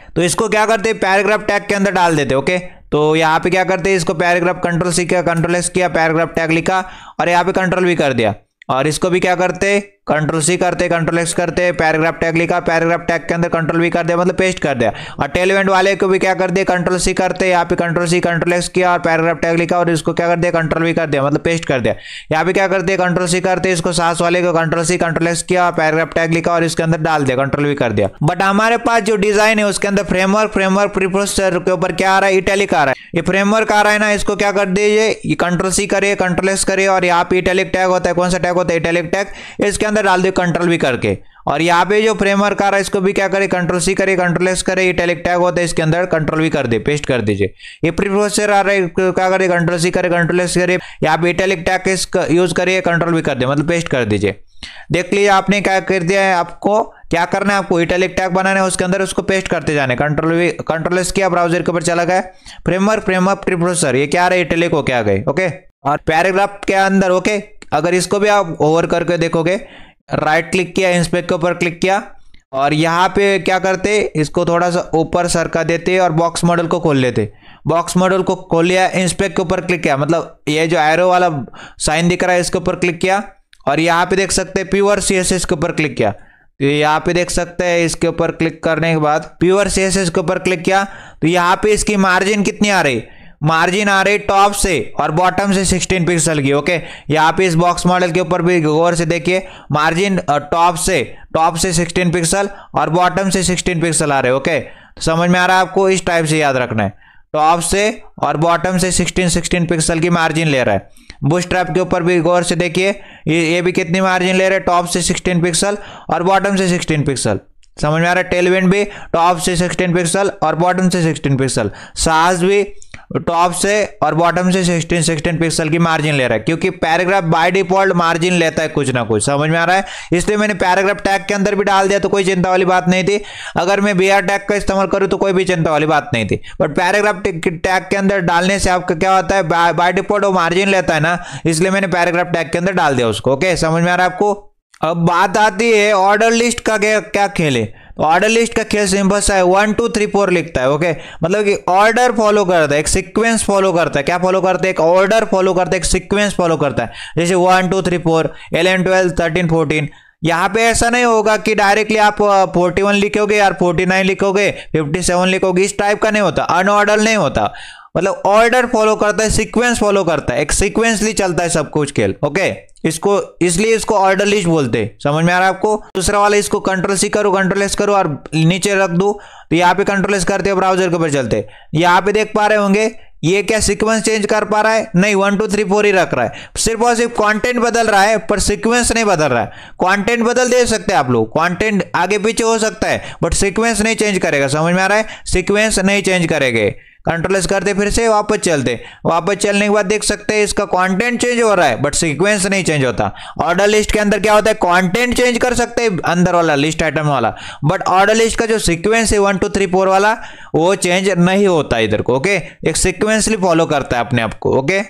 A: तो इसको क्या करते हैं, पैराग्राफ टैग के अंदर डाल देते। ओके, तो यहाँ पे क्या करते हैं, इसको पैराग्राफ Ctrl+C किया, Ctrl+S किया, पैराग्राफ टैग लिखा, और यहाँ पे Ctrl+V कर दिया। और इसको भी क्या करते, Ctrl+C करते, Ctrl+X करते, पैराग्राफ टैग लिखा, पैराग्राफ टैग के अंदर Ctrl+V कर दिया, मतलब पेस्ट कर दिया। और टेलवेंट वाले को भी क्या कर दिया, Ctrl+C करते, यहाँ पे Ctrl+C Ctrl+X किया और पैराग्राफ टैग लिखा, और इसको क्या कर दिया, Ctrl+V कर दिया, मतलब पेस्ट कर दिया। यहाँ पे क्या करते, Ctrl+C करते, इसको सास वाले को Ctrl+C Ctrl+X किया, पैराग्राफ टैग लिखा और इसके अंदर डाल दिया, Ctrl+V कर दिया। बट हमारे पास जो डिजाइन है उसके अंदर फ्रेमवर्क प्रीप्रोसेसर के ऊपर क्या आ रहा है, इटैलिक आ रहा है। ये फ्रेमवर्क आ रहा है ना, इसको क्या कर दीजिए, ये Ctrl+C करे, Ctrl+S करे, और यहाँ पे इटैलिक टैग होता है। कौन सा टैग होता है, इटैलिक टैग, इसके अंदर डाल दिए Ctrl+V करके। और यहाँ पे जो फ्रेमवर्क आ रहा है इसको भी क्या करे, Ctrl+C करे, Ctrl+S करे, इटैलिक टैग होता है इसके अंदर Ctrl+V कर दे, पेस्ट कर दीजिए। ये प्रीप्रोसेसर आ रहा है, क्या करे, Ctrl+C करे, Ctrl+S करे, यहाँ पे इटैलिक टैग यूज करिए, Ctrl+V कर दे, मतलब पेस्ट कर दीजिए। देख लीजिए आपने क्या कर दिया है। आपको क्या करना है, आपको इटैलिक टैग बनाना है, उसके अंदर उसको पेस्ट करते जाने। Ctrl+S किया, ब्राउजर के ऊपर चला गया, फ्रेमवर्क प्रीप्रोसेसर, ये क्या आ रहा है, इटैलिक होके आ गए। ओके, और पैराग्राफ के अंदर, ओके, अगर इसको भी आप ओवर करके देखोगे, राइट क्लिक किया, इंस्पेक्ट के ऊपर क्लिक किया और यहाँ पे क्या करते, इसको थोड़ा सा ऊपर सरका देते और बॉक्स मॉडल को खोल लेते। बॉक्स मॉडल को खोल लिया, इंस्पेक्ट के ऊपर क्लिक किया, मतलब ये जो एरो वाला साइन दिख रहा है इसके ऊपर क्लिक किया और यहाँ पे देख सकते हैं प्योर CSS के ऊपर क्लिक किया। तो यहाँ पे देख सकते हैं इसके ऊपर क्लिक करने के बाद प्योर CSS के ऊपर क्लिक किया तो यहाँ पे इसकी मार्जिन कितनी आ रही, मार्जिन आ रही टॉप से और बॉटम से 16 पिक्सल की। ओके, यहाँ पे इस बॉक्स मॉडल के ऊपर भी गौर से देखिए, मार्जिन टॉप से 16 पिक्सल और बॉटम से 16 पिक्सल आ रहे। ओके, तो समझ में आ रहा है आपको, इस टाइप से याद रखना है, टॉप से और बॉटम से 16 पिक्सल की मार्जिन ले रहा है। बूटस्ट्रैप के ऊपर भी गौर से देखिए, ये भी कितनी मार्जिन ले रहे हैं, टॉप से 16 पिक्सल और बॉटम से 16 पिक्सल। समझ में आ रहा है, टेलविंड भी टॉप से 16 पिक्सल और बॉटम से 16 पिक्सल। साहस भी टॉप से और बॉटम से 16 पिक्सल की मार्जिन ले रहा है, क्योंकि पैराग्राफ बाय डिफॉल्ट मार्जिन लेता है कुछ ना कुछ। समझ में आ रहा है, इसलिए मैंने पैराग्राफ टैग के अंदर भी डाल दिया तो कोई चिंता वाली बात नहीं थी। अगर मैं BR टैग का इस्तेमाल करूँ तो कोई भी चिंता वाली बात नहीं थी, बट पैराग्राफ टैग के अंदर डालने से आपका क्या होता है, बाय डिफॉल्ट वो मार्जिन लेता है ना, इसलिए मैंने पैराग्राफ टैग के अंदर डाल दिया उसको। ओके, समझ में आ रहा है आपको। अब बात आती है ऑर्डर लिस्ट का क्या खेले। तो ऑर्डर लिस्ट का खेल सिंपल सा है, 1 2 3 4 लिखता है। ओके, मतलब कि ऑर्डर फॉलो करता है, एक सीक्वेंस फॉलो करता है। क्या फॉलो करता है, एक ऑर्डर फॉलो करता है, एक सीक्वेंस फॉलो करता है। जैसे 1 2 3 4 11 12 13 14। यहाँ पे ऐसा नहीं होगा कि डायरेक्टली आप 41 लिखोगे यार 49 लिखोगे 57 लिखोगे, इस टाइप का नहीं होता, अनऑर्डर नहीं होता। मतलब ऑर्डर फॉलो करता है, सीक्वेंस फॉलो करता है, एक सीक्वेंसली चलता है सब कुछ खेल। ओके, इसलिए इसको ऑर्डर लिस्ट बोलते हैं। समझ में आ रहा है आपको। दूसरा वाला, इसको Ctrl+C करो, Ctrl+S करो और नीचे रख दो, तो यहाँ पे Ctrl+S करते हो ब्राउजर के ऊपर चलते, यहाँ पे देख पा रहे होंगे ये क्या सीक्वेंस चेंज कर पा रहा है, नहीं 1 2 3 4 ही रख रहा है। सिर्फ और सिर्फ कंटेंट बदल रहा है पर सीक्वेंस नहीं बदल रहा है। कंटेंट बदल दे सकते हैं आप लोग, कंटेंट आगे पीछे हो सकता है बट सीक्वेंस नहीं चेंज करेगा। समझ में आ रहा है, सीक्वेंस नहीं चेंज करेंगे। Ctrl+S करते फिर से वापस चलते, वापस चलने के बाद देख सकते हैं इसका कंटेंट चेंज हो रहा है बट सीक्वेंस नहीं चेंज होता। ऑर्डर लिस्ट के अंदर क्या होता है, कंटेंट चेंज कर सकते हैं अंदर वाला लिस्ट आइटम वाला, बट ऑर्डर लिस्ट का जो सीक्वेंस है 1 2 3 4 वाला वो चेंज नहीं होता इधर को। ओके, एक सीक्वेंसली फॉलो करता है अपने आप को। ओके,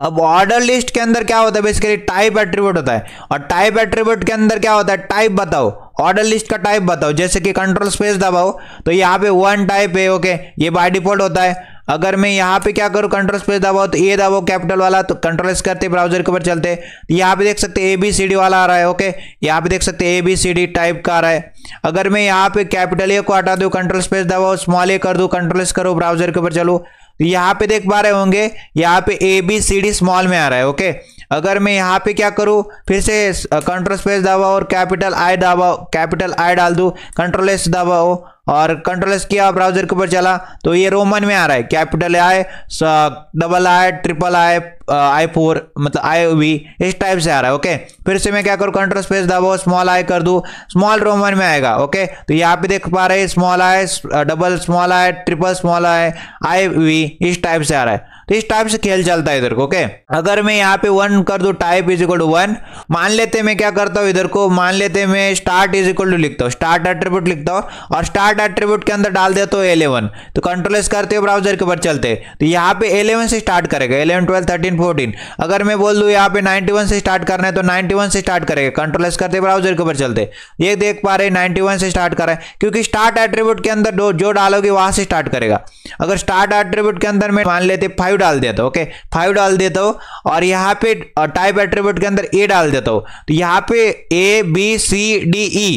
A: अब ऑर्डर लिस्ट के अंदर क्या होता है, बेसिकली टाइप एट्रीब्यूट होता है, और टाइप एट्रीब्यूट के अंदर क्या होता है, टाइप बताओ, ऑर्डर लिस्ट का टाइप बताओ। जैसे कि Ctrl+ दबाओ तो यहाँ पे 1 टाइप है। ओके, ये बाय डिफॉल्ट होता है। अगर मैं यहाँ पे क्या करूँ, Ctrl+ दबाओ तो ये दबाओ कैपिटल वाला, तो Ctrl+ करते ब्राउजर के ऊपर चलते, यहाँ पे देख सकते ABCD वाला आ रहा है। ओके, यहाँ पे देख सकते ABCD टाइप का आ रहा है। अगर मैं यहाँ पे कैपिटल ए को हटा दूँ, Ctrl+ दबाओ, स्मॉल ए कर दूँ, Ctrl+ करो, ब्राउजर के ऊपर चलो, तो यहाँ पे देख पा रहे होंगे यहाँ पे ABCD स्मॉल में आ रहा है। ओके, अगर मैं यहाँ पे क्या करूँ, फिर से Ctrl+ दबाओ और कैपिटल आई डाल दूँ, Ctrl+S दबाओ और Ctrl+S किया, ब्राउजर के ऊपर चला तो ये रोमन में आ रहा है, capital I, double I, triple I, I4 मतलब IOV, इस टाइप से आ रहा है। ओके, फिर से मैं क्या करूँ, Ctrl+ दबाओ, स्मॉल आई कर दूँ, स्मॉल रोमन में आएगा। ओके, तो यहाँ पे देख पा रहे हैं small I, double small I, triple small I, IOV, इस टाइप से आ रहा है। तो इस टाइप से खेल चलता है इधर को। ओके, अगर मैं यहाँ पे 1 कर दूं, टाइप =1, मान लेते मैं क्या करता हूँ इधर को, मान लेते मैं स्टार्ट लिखता हूँ, स्टार्ट एट्रीब्यूट लिखता हूँ और स्टार्ट एट्रीब्यूट के अंदर डाल देता हूँ 11। तो Ctrl+ करते हो, ब्राउजर के ऊपर चलते, तो यहाँ पे 11 से स्टार्ट करेगा, 11 12 13 14। अगर मैं बोल दूँ यहाँ पे 91 से स्टार्ट करना है तो 91 से स्टार्ट करेगा, Ctrl+ करते ब्राउजर के ऊपर चलते, ये देख पा रहे 91 से स्टार्ट कर रहा है, क्योंकि स्टार्ट एट्रीब्यूट के अंदर जो डालोगे वहां से स्टार्ट करेगा। अगर स्टार्ट एट्रीब्यूट के अंदर मैं मान लेते 5 डाल देता हूं, ओके 5 डाल देता हूं और यहाँ पे टाइप एट्रीब्यूट के अंदर ए डाल देता हूं, तो यहाँ पे ABCDE,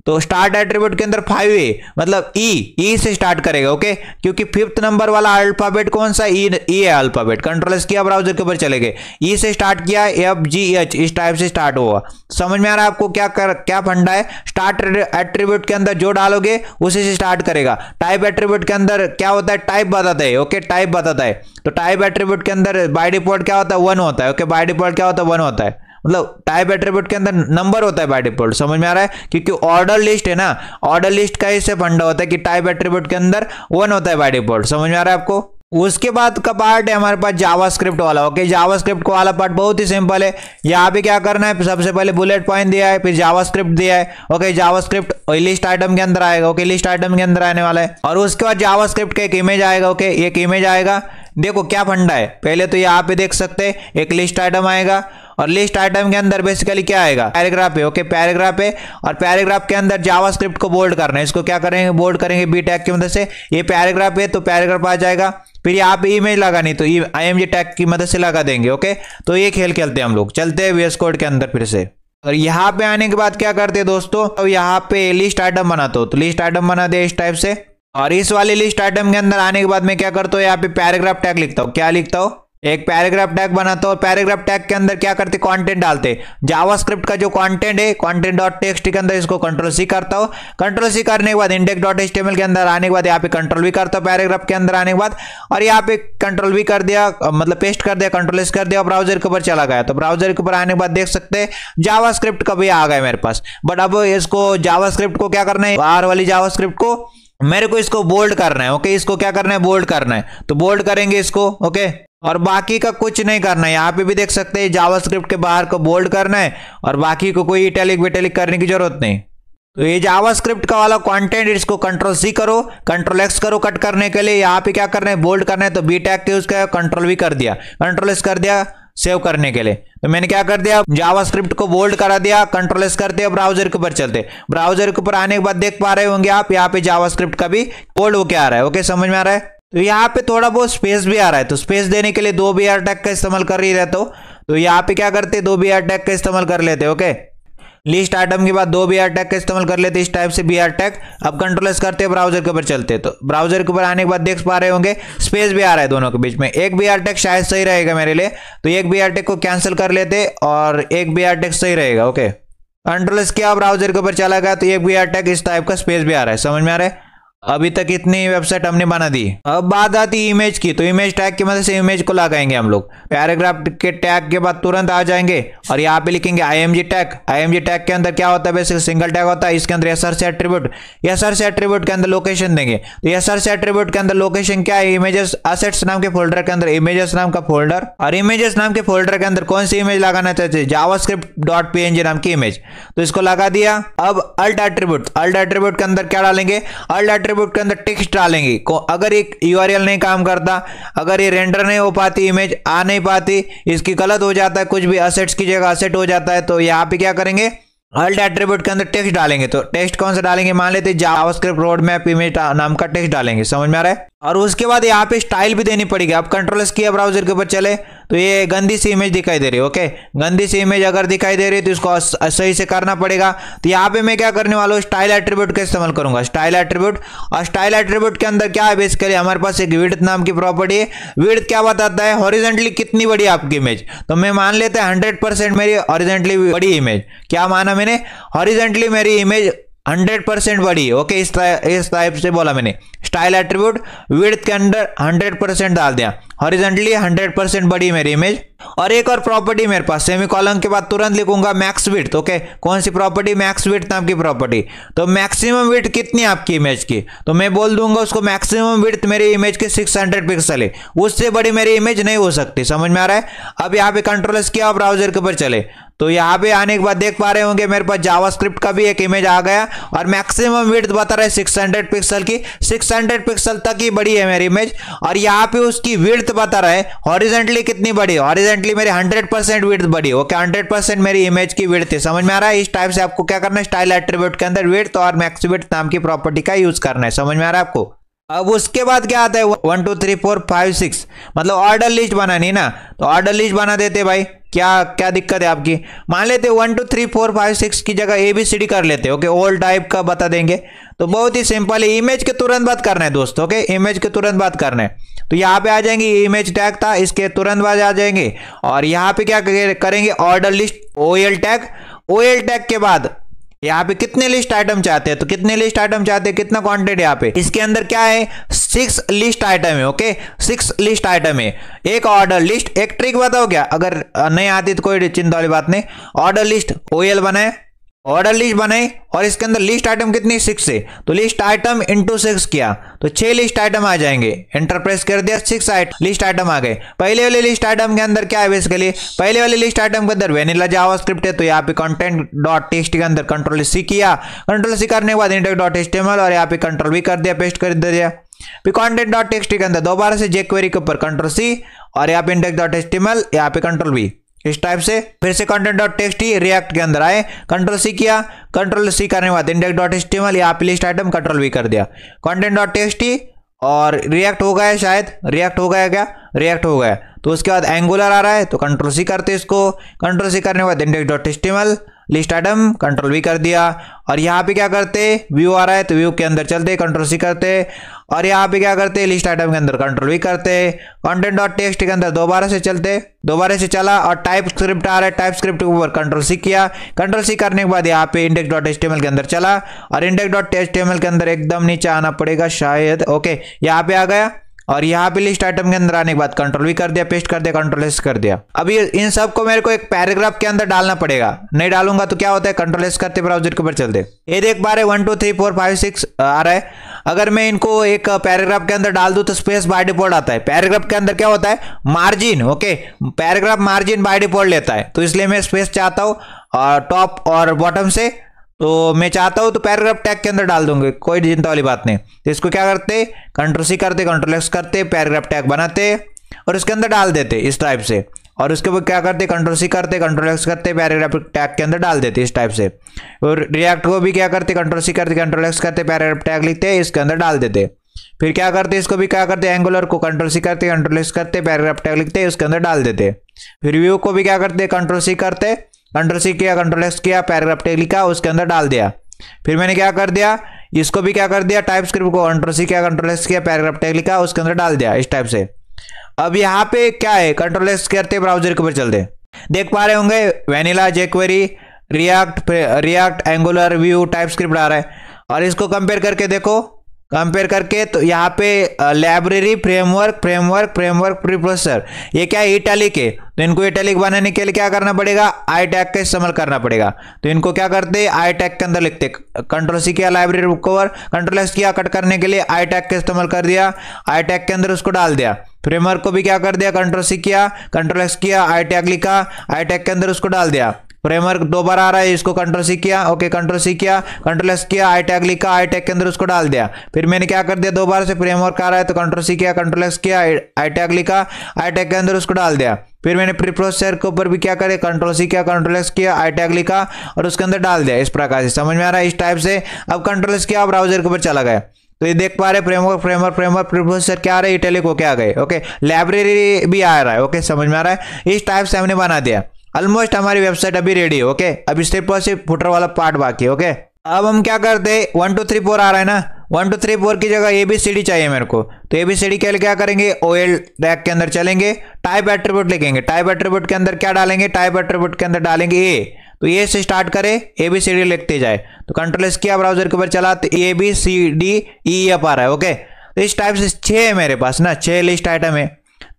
A: तो स्टार्ट एट्रीब्यूट के अंदर 5 है, मतलब ई से स्टार्ट करेगा। ओके, क्योंकि 5th नंबर वाला अल्फाबेट कौन सा, ई है अल्फाबेट। Ctrl+ किया, ब्राउजर के ऊपर चले गए, ई से स्टार्ट किया, FGH, इस टाइप से स्टार्ट होगा। समझ में आ रहा है आपको क्या फंडा है। स्टार्ट एट्रीब्यूट के अंदर जो डालोगे उसी से स्टार्ट करेगा। टाइप एट्रीब्यूट के अंदर क्या होता है, टाइप बताता है। ओके, टाइप बताता है, तो टाइप एट्रीब्यूट के अंदर बाय डिफॉल्ट क्या होता है, 1 होता है। ओके, बाय डिफॉल्ट क्या होता है, 1 होता है, मतलब टाइप एट्रीब्यूट के अंदर नंबर होता है बाय डिफॉल्ट। समझ में आ रहा है, क्योंकि ऑर्डर लिस्ट है ना, ऑर्डर लिस्ट का इससे फंडा होता है कि टाइप एट्रीब्यूट के अंदर 1 होता है बाय डिफॉल्ट। समझ में आ रहा है आपको। उसके बाद का पार्ट है हमारे पास जावास्क्रिप्ट वाला। ओके, जावास्क्रिप्ट वाला पार्ट बहुत ही सिंपल है। यहाँ पे क्या करना है, सबसे पहले बुलेट पॉइंट दिया है, फिर जावास्क्रिप्ट दिया है। ओके, जावास्क्रिप्ट लिस्ट आइटम के अंदर आएगा। ओके, लिस्ट आइटम के अंदर आने वाला है, और उसके बाद जावास्क्रिप्ट का एक इमेज आएगा। ओके, एक इमेज आएगा। देखो क्या फंडा है, पहले तो यहाँ पे देख सकते हैं एक लिस्ट आइटम आएगा, और लिस्ट आइटम के अंदर बेसिकली क्या आएगा, पैराग्राफ है। ओके, पैराग्राफ है और पैराग्राफ के अंदर जावास्क्रिप्ट को बोल्ड करना है। इसको क्या करेंगे, बोल्ड करेंगे बी टैग की मदद से। ये पैराग्राफ है तो पैराग्राफ आ जाएगा। फिर यहाँ पे इमेज लगानी तो IMG टैग की मदद से लगा देंगे। ओके, तो ये खेल खेलते हैं हम लोग। चलते हैं VS कोड के अंदर फिर से। और यहाँ पे आने के बाद क्या करते हैं दोस्तों, तो यहाँ पे लिस्ट आइटम बनाते हो, तो लिस्ट आइटम बना दे इस टाइप से। और इस वाले लिस्ट आइटम के अंदर आने के बाद मैं क्या करता हूँ, यहाँ पे पैराग्राफ टैग लिखता हूँ। क्या लिखता हूँ, एक पैराग्राफ टैग बनाता हूँ। पैराग्राफ टैग के अंदर क्या करते, कंटेंट डालते। जावास्क्रिप्ट का जो कंटेंट है, content.txt के अंदर इसको Ctrl+C करता हूँ। Ctrl+C करने के बाद index.html के अंदर आने के बाद यहाँ पे Ctrl+V करता हूँ पैराग्राफ के अंदर आने के बाद। और यहाँ पे Ctrl+V कर दिया, मतलब पेस्ट कर दिया, Ctrl+S कर दिया, ब्राउजर के ऊपर चला गया। तो ब्राउजर के ऊपर आने के बाद देख सकते हैं जावास्क्रिप्ट का भी आ गया मेरे पास। बट अब इसको जावास्क्रिप्ट को क्या करना है, बाहर वाली जावास्क्रिप्ट को मेरे को इसको बोल्ड करना है। ओके, इसको क्या करना है, बोल्ड करना है। तो बोल्ड करेंगे इसको। ओके, और बाकी का कुछ नहीं करना है। यहाँ पे भी देख सकते हैं जावास्क्रिप्ट के बाहर को बोल्ड करना है और बाकी को कोई इटैलिक विटैलिक करने की जरूरत नहीं। तो ये जावास्क्रिप्ट का वाला कंटेंट, इसको Ctrl+C करो, Ctrl+X करो कट करने के लिए। यहाँ पे क्या करना है, बोल्ड करना है। तो बी टैग के उसका Ctrl+V कर दिया, Ctrl+S कर दिया सेव करने के लिए। तो मैंने क्या कर दिया, जावास्क्रिप्ट को बोल्ड करा दिया, Ctrl+S करते हैं, ब्राउजर के ऊपर चलते। ब्राउजर के ऊपर आने के बाद देख पा रहे होंगे आप, यहाँ पे जावास्क्रिप्ट का भी बोल्ड होके आ रहा है। ओके, समझ में आ रहा है। तो यहाँ पे थोड़ा बहुत स्पेस भी आ रहा है, तो स्पेस देने के लिए 2 BR टैग का इस्तेमाल कर ही रहते हो। तो यहाँ पे क्या करते, 2 BR टैग का इस्तेमाल कर लेते। ओके, लिस्ट आइटम के बाद 2 BR टैग का इस्तेमाल कर लेते इस टाइप से BR टैग। अब Ctrl+S करते हैं, ब्राउजर के ऊपर चलते। तो ब्राउजर के ऊपर आने के बाद देख पा रहे होंगे स्पेस भी आ रहा है दोनों के बीच में। एक BR टैग शायद सही रहेगा मेरे लिए, तो एक BR टैग को कैंसिल कर लेते और एक BR टैग सही रहेगा। ओके, Ctrl+S किया, ब्राउजर के ऊपर चला गया, तो एक BR टैग इस टाइप का स्पेस भी आ रहा है। समझ में आ रहा है। अभी तक इतनी वेबसाइट हमने बना दी। अब बात आती है इमेज की, तो इमेज टैग की मदद से इमेज को लगाएंगे हम लोग। पैराग्राफ के टैग के बाद तुरंत आ जाएंगे और यहाँ पे लिखेंगे IMG टैग। IMG टैग के अंदर क्या होता है, बेसिक सिंगल टैग होता है। इसके अंदर SRC एट्रीब्यूट, SRC एट्रीब्यूट के अंदर लोकेशन देंगे। तो SRC एट्रीब्यूट के अंदर लोकेशन क्या है, इमेजेस असेट्स नाम के फोल्डर के अंदर इमेजेस नाम का फोल्डर, और इमेजेस नाम के फोल्डर के अंदर कौन सी इमेज लगाना चाहते हैं, javascript.png नाम की इमेज। तो इसको लगा दिया। अब अल्ट एट्रीब्यूट के अंदर क्या डालेंगे, अल्ट एट्रीब्यूट के अंदर टेक्स्ट डालेंगे। अगर एक URL नहीं काम करता, अगर ये रेंडर नहीं हो पाती, इमेज आ नहीं पाती, इसकी गलत हो जाता है, कुछ भी असेट्स की जगह असेट हो जाता है, तो यहाँ पे क्या करेंगे, अल्ट एट्रीब्यूट के अंदर टेक्स्ट डालेंगे। तो टेक्स्ट कौन सा डालेंगे, मान लेते हैं जावास्क्रिप्ट रोड मैप इमेज नाम का टेक्स्ट डालेंगे। समझ में आ रहा है। और उसके बाद यहाँ पे स्टाइल भी देनी पड़ेगी। अब Ctrl+S किया, ब्राउजर के ऊपर चले, तो ये गंदी सी इमेज दिखाई दे रही है। ओके, गंदी सी इमेज अगर दिखाई दे रही है तो इसको सही से करना पड़ेगा। तो यहाँ पे मैं क्या करने वाला हूँ, स्टाइल एट्रीब्यूट का इस्तेमाल करूंगा। स्टाइल एट्रीब्यूट, और स्टाइल एट्रीब्यूट के अंदर क्या है, बेसिकली हमारे पास एक विड्थ नाम की प्रॉपर्टी है। विड्थ क्या बताता है, हॉरिजॉन्टली कितनी बड़ी आपकी इमेज। तो मैं मान लेते हैं 100% मेरी हॉरिजॉन्टली बड़ी इमेज। क्या माना मैंने, हॉरिजॉन्टली मेरी इमेज 100% बड़ी। ओके, इस टाइप से बोला मैंने। स्टाइल एट्रीब्यूट विड्थ के अंदर 100% डाल दिया, हॉरिजॉन्टली 100% बड़ी मेरी इमेज। और एक और प्रॉपर्टी मेरे पास, सेमीकोलन के बाद तुरंत लिखूंगा मैक्स विड्थ। ओके, कौन सी प्रॉपर्टी, मैक्स विड्थ नाम की प्रॉपर्टी। तो मैक्सिमम विड्थ कितनी आपकी इमेज की, तो मैं बोल दूंगा उसको मैक्सिमम विड्थ मेरी इमेज की 600 पिक्सल है, उससे बड़ी मेरी इमेज नहीं हो सकती। समझ में आ रहा है। अब यहाँ पे Ctrl+S किया, ब्राउजर के ऊपर चले, तो यहाँ पे आने के बाद देख पा रहे होंगे मेरे पास जावास्क्रिप्ट का भी एक इमेज आ गया और मैक्सिमम विड्थ बता रहा है 600 पिक्सल की। 600 पिक्सल तक ही बड़ी है मेरी इमेज। और यहाँ पे उसकी विड्थ बता रहा है हॉरिजॉन्टली कितनी बड़ी है, हॉरिजॉन्टली मेरी 100% विड्थ बड़ी है। ओके, 100% मेरी इमेज की विड्थ है। समझ में आ रहा है। इस टाइप से आपको क्या करना है, स्टाइल एट्रीब्यूट के अंदर विड्थ और मैक्स विड्थ नाम की प्रॉपर्टी का यूज करना है। समझ में आ रहा है आपको। अब उसके बाद क्या आता है, 1 2 3 4 5 6 मतलब ऑर्डर लिस्ट बनानी ना, तो ऑर्डर लिस्ट बना देते भाई। क्या दिक्कत है आपकी, मान लेते 1 2 3 4 5 6 की जगह ABCD कर लेते। ओके, ऑल टाइप का बता देंगे। तो बहुत ही सिंपल है, इमेज के तुरंत बात करना है दोस्तों। ओके, इमेज के तुरंत बात करना है। तो यहाँ पे आ जाएंगे, इमेज टैग था, इसके तुरंत बाद आ जाएंगे और यहाँ पे क्या करेंगे, order list OL tag. OL tag के बाद यहाँ पे कितने लिस्ट आइटम चाहते हैं, तो कितने लिस्ट आइटम चाहते हैं, कितना क्वांटिटी यहाँ पे, इसके अंदर क्या है, 6 लिस्ट आइटम है। ओके, 6 लिस्ट आइटम है। एक ऑर्डर लिस्ट, एक ट्रिक बताओ क्या, अगर नहीं आती तो कोई चिंता वाली बात नहीं। ऑर्डर लिस्ट OL बनाए, ऑर्डर लिस्ट बनाई और इसके अंदर लिस्ट आइटम कितनी, 6 है। तो लिस्ट आइटम इंटू 6 किया तो 6 लिस्ट आइटम आ जाएंगे। एंटर प्रेस कर दिया, 6 लिस्ट आइटम आ गए। पहले वाले लिस्ट आइटम के अंदर क्या है, बेसिकली पहले वाले लिस्ट आइटम के अंदर वेनिला जावास्क्रिप्ट है। तो यहाँ पे content.txt के अंदर Ctrl+C किया, Ctrl+C करने के बाद index.html और यहाँ पे Ctrl+V कर दिया, पेस्ट कर दिया। फिर content.txt के अंदर दोबारा से jQuery के ऊपर Ctrl+C और यहाँ पे index.html, यहाँ पे Ctrl+V इस टाइप से। फिर से कंटेंट डॉट टेक्स्ट ही रिएक्ट के अंदर आए, कंट्रोल सी किया, कंट्रोल सी करने के बाद इंडेक्स डॉट एचटीएमएल यहाँ पे लिस्ट आइटम कंट्रोल वी कर दिया, कंटेंट डॉट टेक्स्ट ही और रिएक्ट हो गया, शायद रिएक्ट हो गया, क्या रिएक्ट हो गया। तो उसके बाद एंगुलर आ रहा है तो कंट्रोल सी करते इसको, कंट्रोल सी करने के बाद index dot HTML list item control we कर दिया। और यहाँ पे क्या करते, व्यू आ रहा है तो व्यू के अंदर चलते कंट्रोल सी करते, और यहाँ पे क्या करते लिस्ट आइटम के अंदर कंट्रोल वी करते, कंटेंट डॉट टेक्स्ट के अंदर दोबारा से चलते, दोबारा से चला और टाइप स्क्रिप्ट आ रहा है, टाइप स्क्रिप्ट के ऊपर कंट्रोल सी किया, कंट्रोल सी करने के बाद यहाँ पे इंडेक्स डॉट एचटीएमएल के अंदर चला और इंडेक्स डॉट एचटीएमएल के अंदर एकदम नीचे आना पड़ेगा शायद, ओके यहाँ पे आ गया। और यहाँ पे लिस्ट आइटम के अंदर आने के बाद कंट्रोल वी कर दिया, पेस्ट कर दिया, कंट्रोल एस कर दिया। अभी इन सब को मेरे को एक पैराग्राफ के अंदर डालना पड़ेगा, नहीं डालूंगा तो क्या होता है, कंट्रोल एस करते ब्राउजर के ऊपर चलते, ये देख पा रहे 1 2 3 4 5 6 आ रहा है। अगर मैं इनको एक पैराग्राफ के अंदर डाल दूं तो स्पेस बाय डिफॉल्ट आता है। पैराग्राफ के अंदर क्या होता है, margin, okay paragraph margin by default लेता है, तो इसलिए मैं स्पेस चाहता हूँ टॉप और बॉटम से, तो मैं चाहता हूं तो पैराग्राफ टैग के अंदर डाल दूंगे, कोई चिंता वाली बात नहीं। तो इसको क्या करते, कंट्रोल सी करते, कंट्रोल एक्स करते, पैराग्राफ टैग बनाते और उसके अंदर डाल देते इस टाइप से। और उसके बाद क्या करते, कंट्रोल सी करते, कंट्रोल एक्स करते, पैराग्राफ टैग के अंदर डाल देते इस टाइप से। और रिएक्ट को भी क्या करते, कंट्रोल सी करते, कंट्रोल एक्स करते, पैराग्राफ टैग लिखते, इसके अंदर डाल देते। फिर क्या करते, इसको भी क्या करते, एंगुलर को कंट्रोल सी करते, कंट्रोल एक्स करते, पैराग्राफ टैग लिखते, उसके अंदर डाल देते। फिर व्यू को भी क्या करते, कंट्रोल सी करते, कंट्रोल सी किया, कंट्रोल एक्स किया, पैराग्राफ टैग लिखा, उसके अंदर डाल दिया। फिर मैंने क्या कर दिया, इसको भी क्या कर दिया, टाइप स्क्रिप्ट को कंट्रोल सी किया, कंट्रोल एक्स किया, पैराग्राफ टैग लिखा, उसके अंदर डाल दिया इस टाइप से। अब यहाँ पे क्या है, कंट्रोल एक्स करते ब्राउजर के ऊपर चलते, देख पा रहे होंगे vanilla, jQuery, React, Angular, Vue, TypeScript आ रहा है। और इसको कंपेयर करके देखो, कंपेयर करके तो यहाँ पे लाइब्रेरी, फ्रेमवर्क, प्रीप्रोसेसर, ये क्या है, इटैलिक है। तो इनको इटैलिक बनाने के लिए क्या करना पड़ेगा, आई टैग का इस्तेमाल करना पड़ेगा। तो इनको क्या करते, आई टैग के अंदर लिखते, कंट्रोल सी किया, library book cover, control S किया, कट करने के लिए आई टैग का इस्तेमाल कर दिया, आई टैग के अंदर उसको डाल दिया। फ्रेमवर्क को भी क्या कर दिया, कंट्रोल सी किया, कंट्रोल एस किया, आई टैग लिखा, आई टैग के अंदर उसको डाल दिया। फ्रेमवर्क दोबारा आ रहा है, इसको कंट्रोल सी किया, ओके कंट्रोल सी किया, कंट्रोल एस किया, आई टैग लिखा, आई टैग के अंदर उसको डाल दिया। फिर मैंने क्या कर दिया, दोबारा से फ्रेमवर्क आ रहा है तो कंट्रोल सी किया, कंट्रोल एस किया, आई टैग लिखा, आई टैग के अंदर उसको डाल दिया। फिर मैंने प्रीप्रोसेसर के ऊपर भी क्या करे, कंट्रोल सी किया, कंट्रोल एस किया, आई टैग लिखा और उसके अंदर डाल दिया। इस प्रकार से समझ में आ रहा है, इस टाइप से। अब कंट्रोल एस किया, ब्राउजर के ऊपर चला गया, तो ये देख पा रहे फ्रेमवर्क प्रीप्रोसेसर क्या आ रहा है, इटैलिक होके आ गए, ओके लाइब्रेरी भी आ रहा है, ओके समझ में आ रहा है। इस टाइप से हमने बना दिया। ऑलमोस्ट हमारी वेबसाइट अभी रेडी है, ओके अभी स्टेप पर से फुटर वाला पार्ट बाकी है, ओके। अब हम क्या करते हैं, 1 2 3 4 आ रहा है ना, 1 2 3 4 की जगह ABCD चाहिए मेरे को, तो ABCD के लिए क्या करेंगे, OL टैग के अंदर चलेंगे, टाइप एट्रीब्यूट लिखेंगे, टाइप एट्रीब्यूट के अंदर क्या डालेंगे, टाइप एट्रीब्यूट के अंदर डालेंगे A, तो ये से स्टार्ट करे, ABCD लिखते जाए। तो कंट्रोल एस किया, ब्राउजर के ऊपर चला तो ABCDEF आ रहा है, ओके। तो इस टाइप से 6 है मेरे पास ना, 6 लिस्ट आइटम है।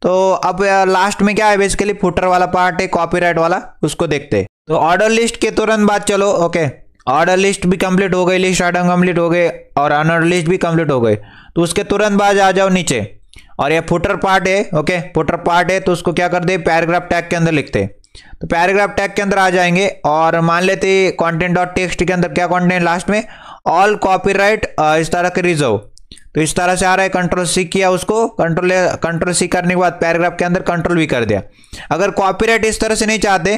A: तो अब लास्ट में क्या है, बेसिकली फुटर वाला पार्ट है, कॉपीराइट वाला, उसको देखते हैं। तो ऑर्डर लिस्ट के तुरंत बाद चलो, ओके ऑर्डर लिस्ट भी कंप्लीट हो गई, लिस्ट आइटम कंप्लीट हो गए और अनऑर्डर लिस्ट भी कंप्लीट हो गई। तो उसके तुरंत बाद आ जाओ नीचे, और ये फुटर पार्ट है, ओके फुटर पार्ट है, तो उसको क्या कर दे, पैराग्राफ टैग के अंदर लिखते। तो पैराग्राफ टैग के अंदर आ जाएंगे और मान लेते कंटेंट डॉट टेक्स्ट के अंदर क्या कंटेंट लास्ट में, ऑल कॉपीराइट इस तरह के रिजर्व, तो इस तरह से आ रहा है। कंट्रोल सी किया, उसको कंट्रोल सी करने के बाद पैराग्राफ के अंदर कंट्रोल भी कर दिया। अगर कॉपीराइट इस तरह से नहीं चाहते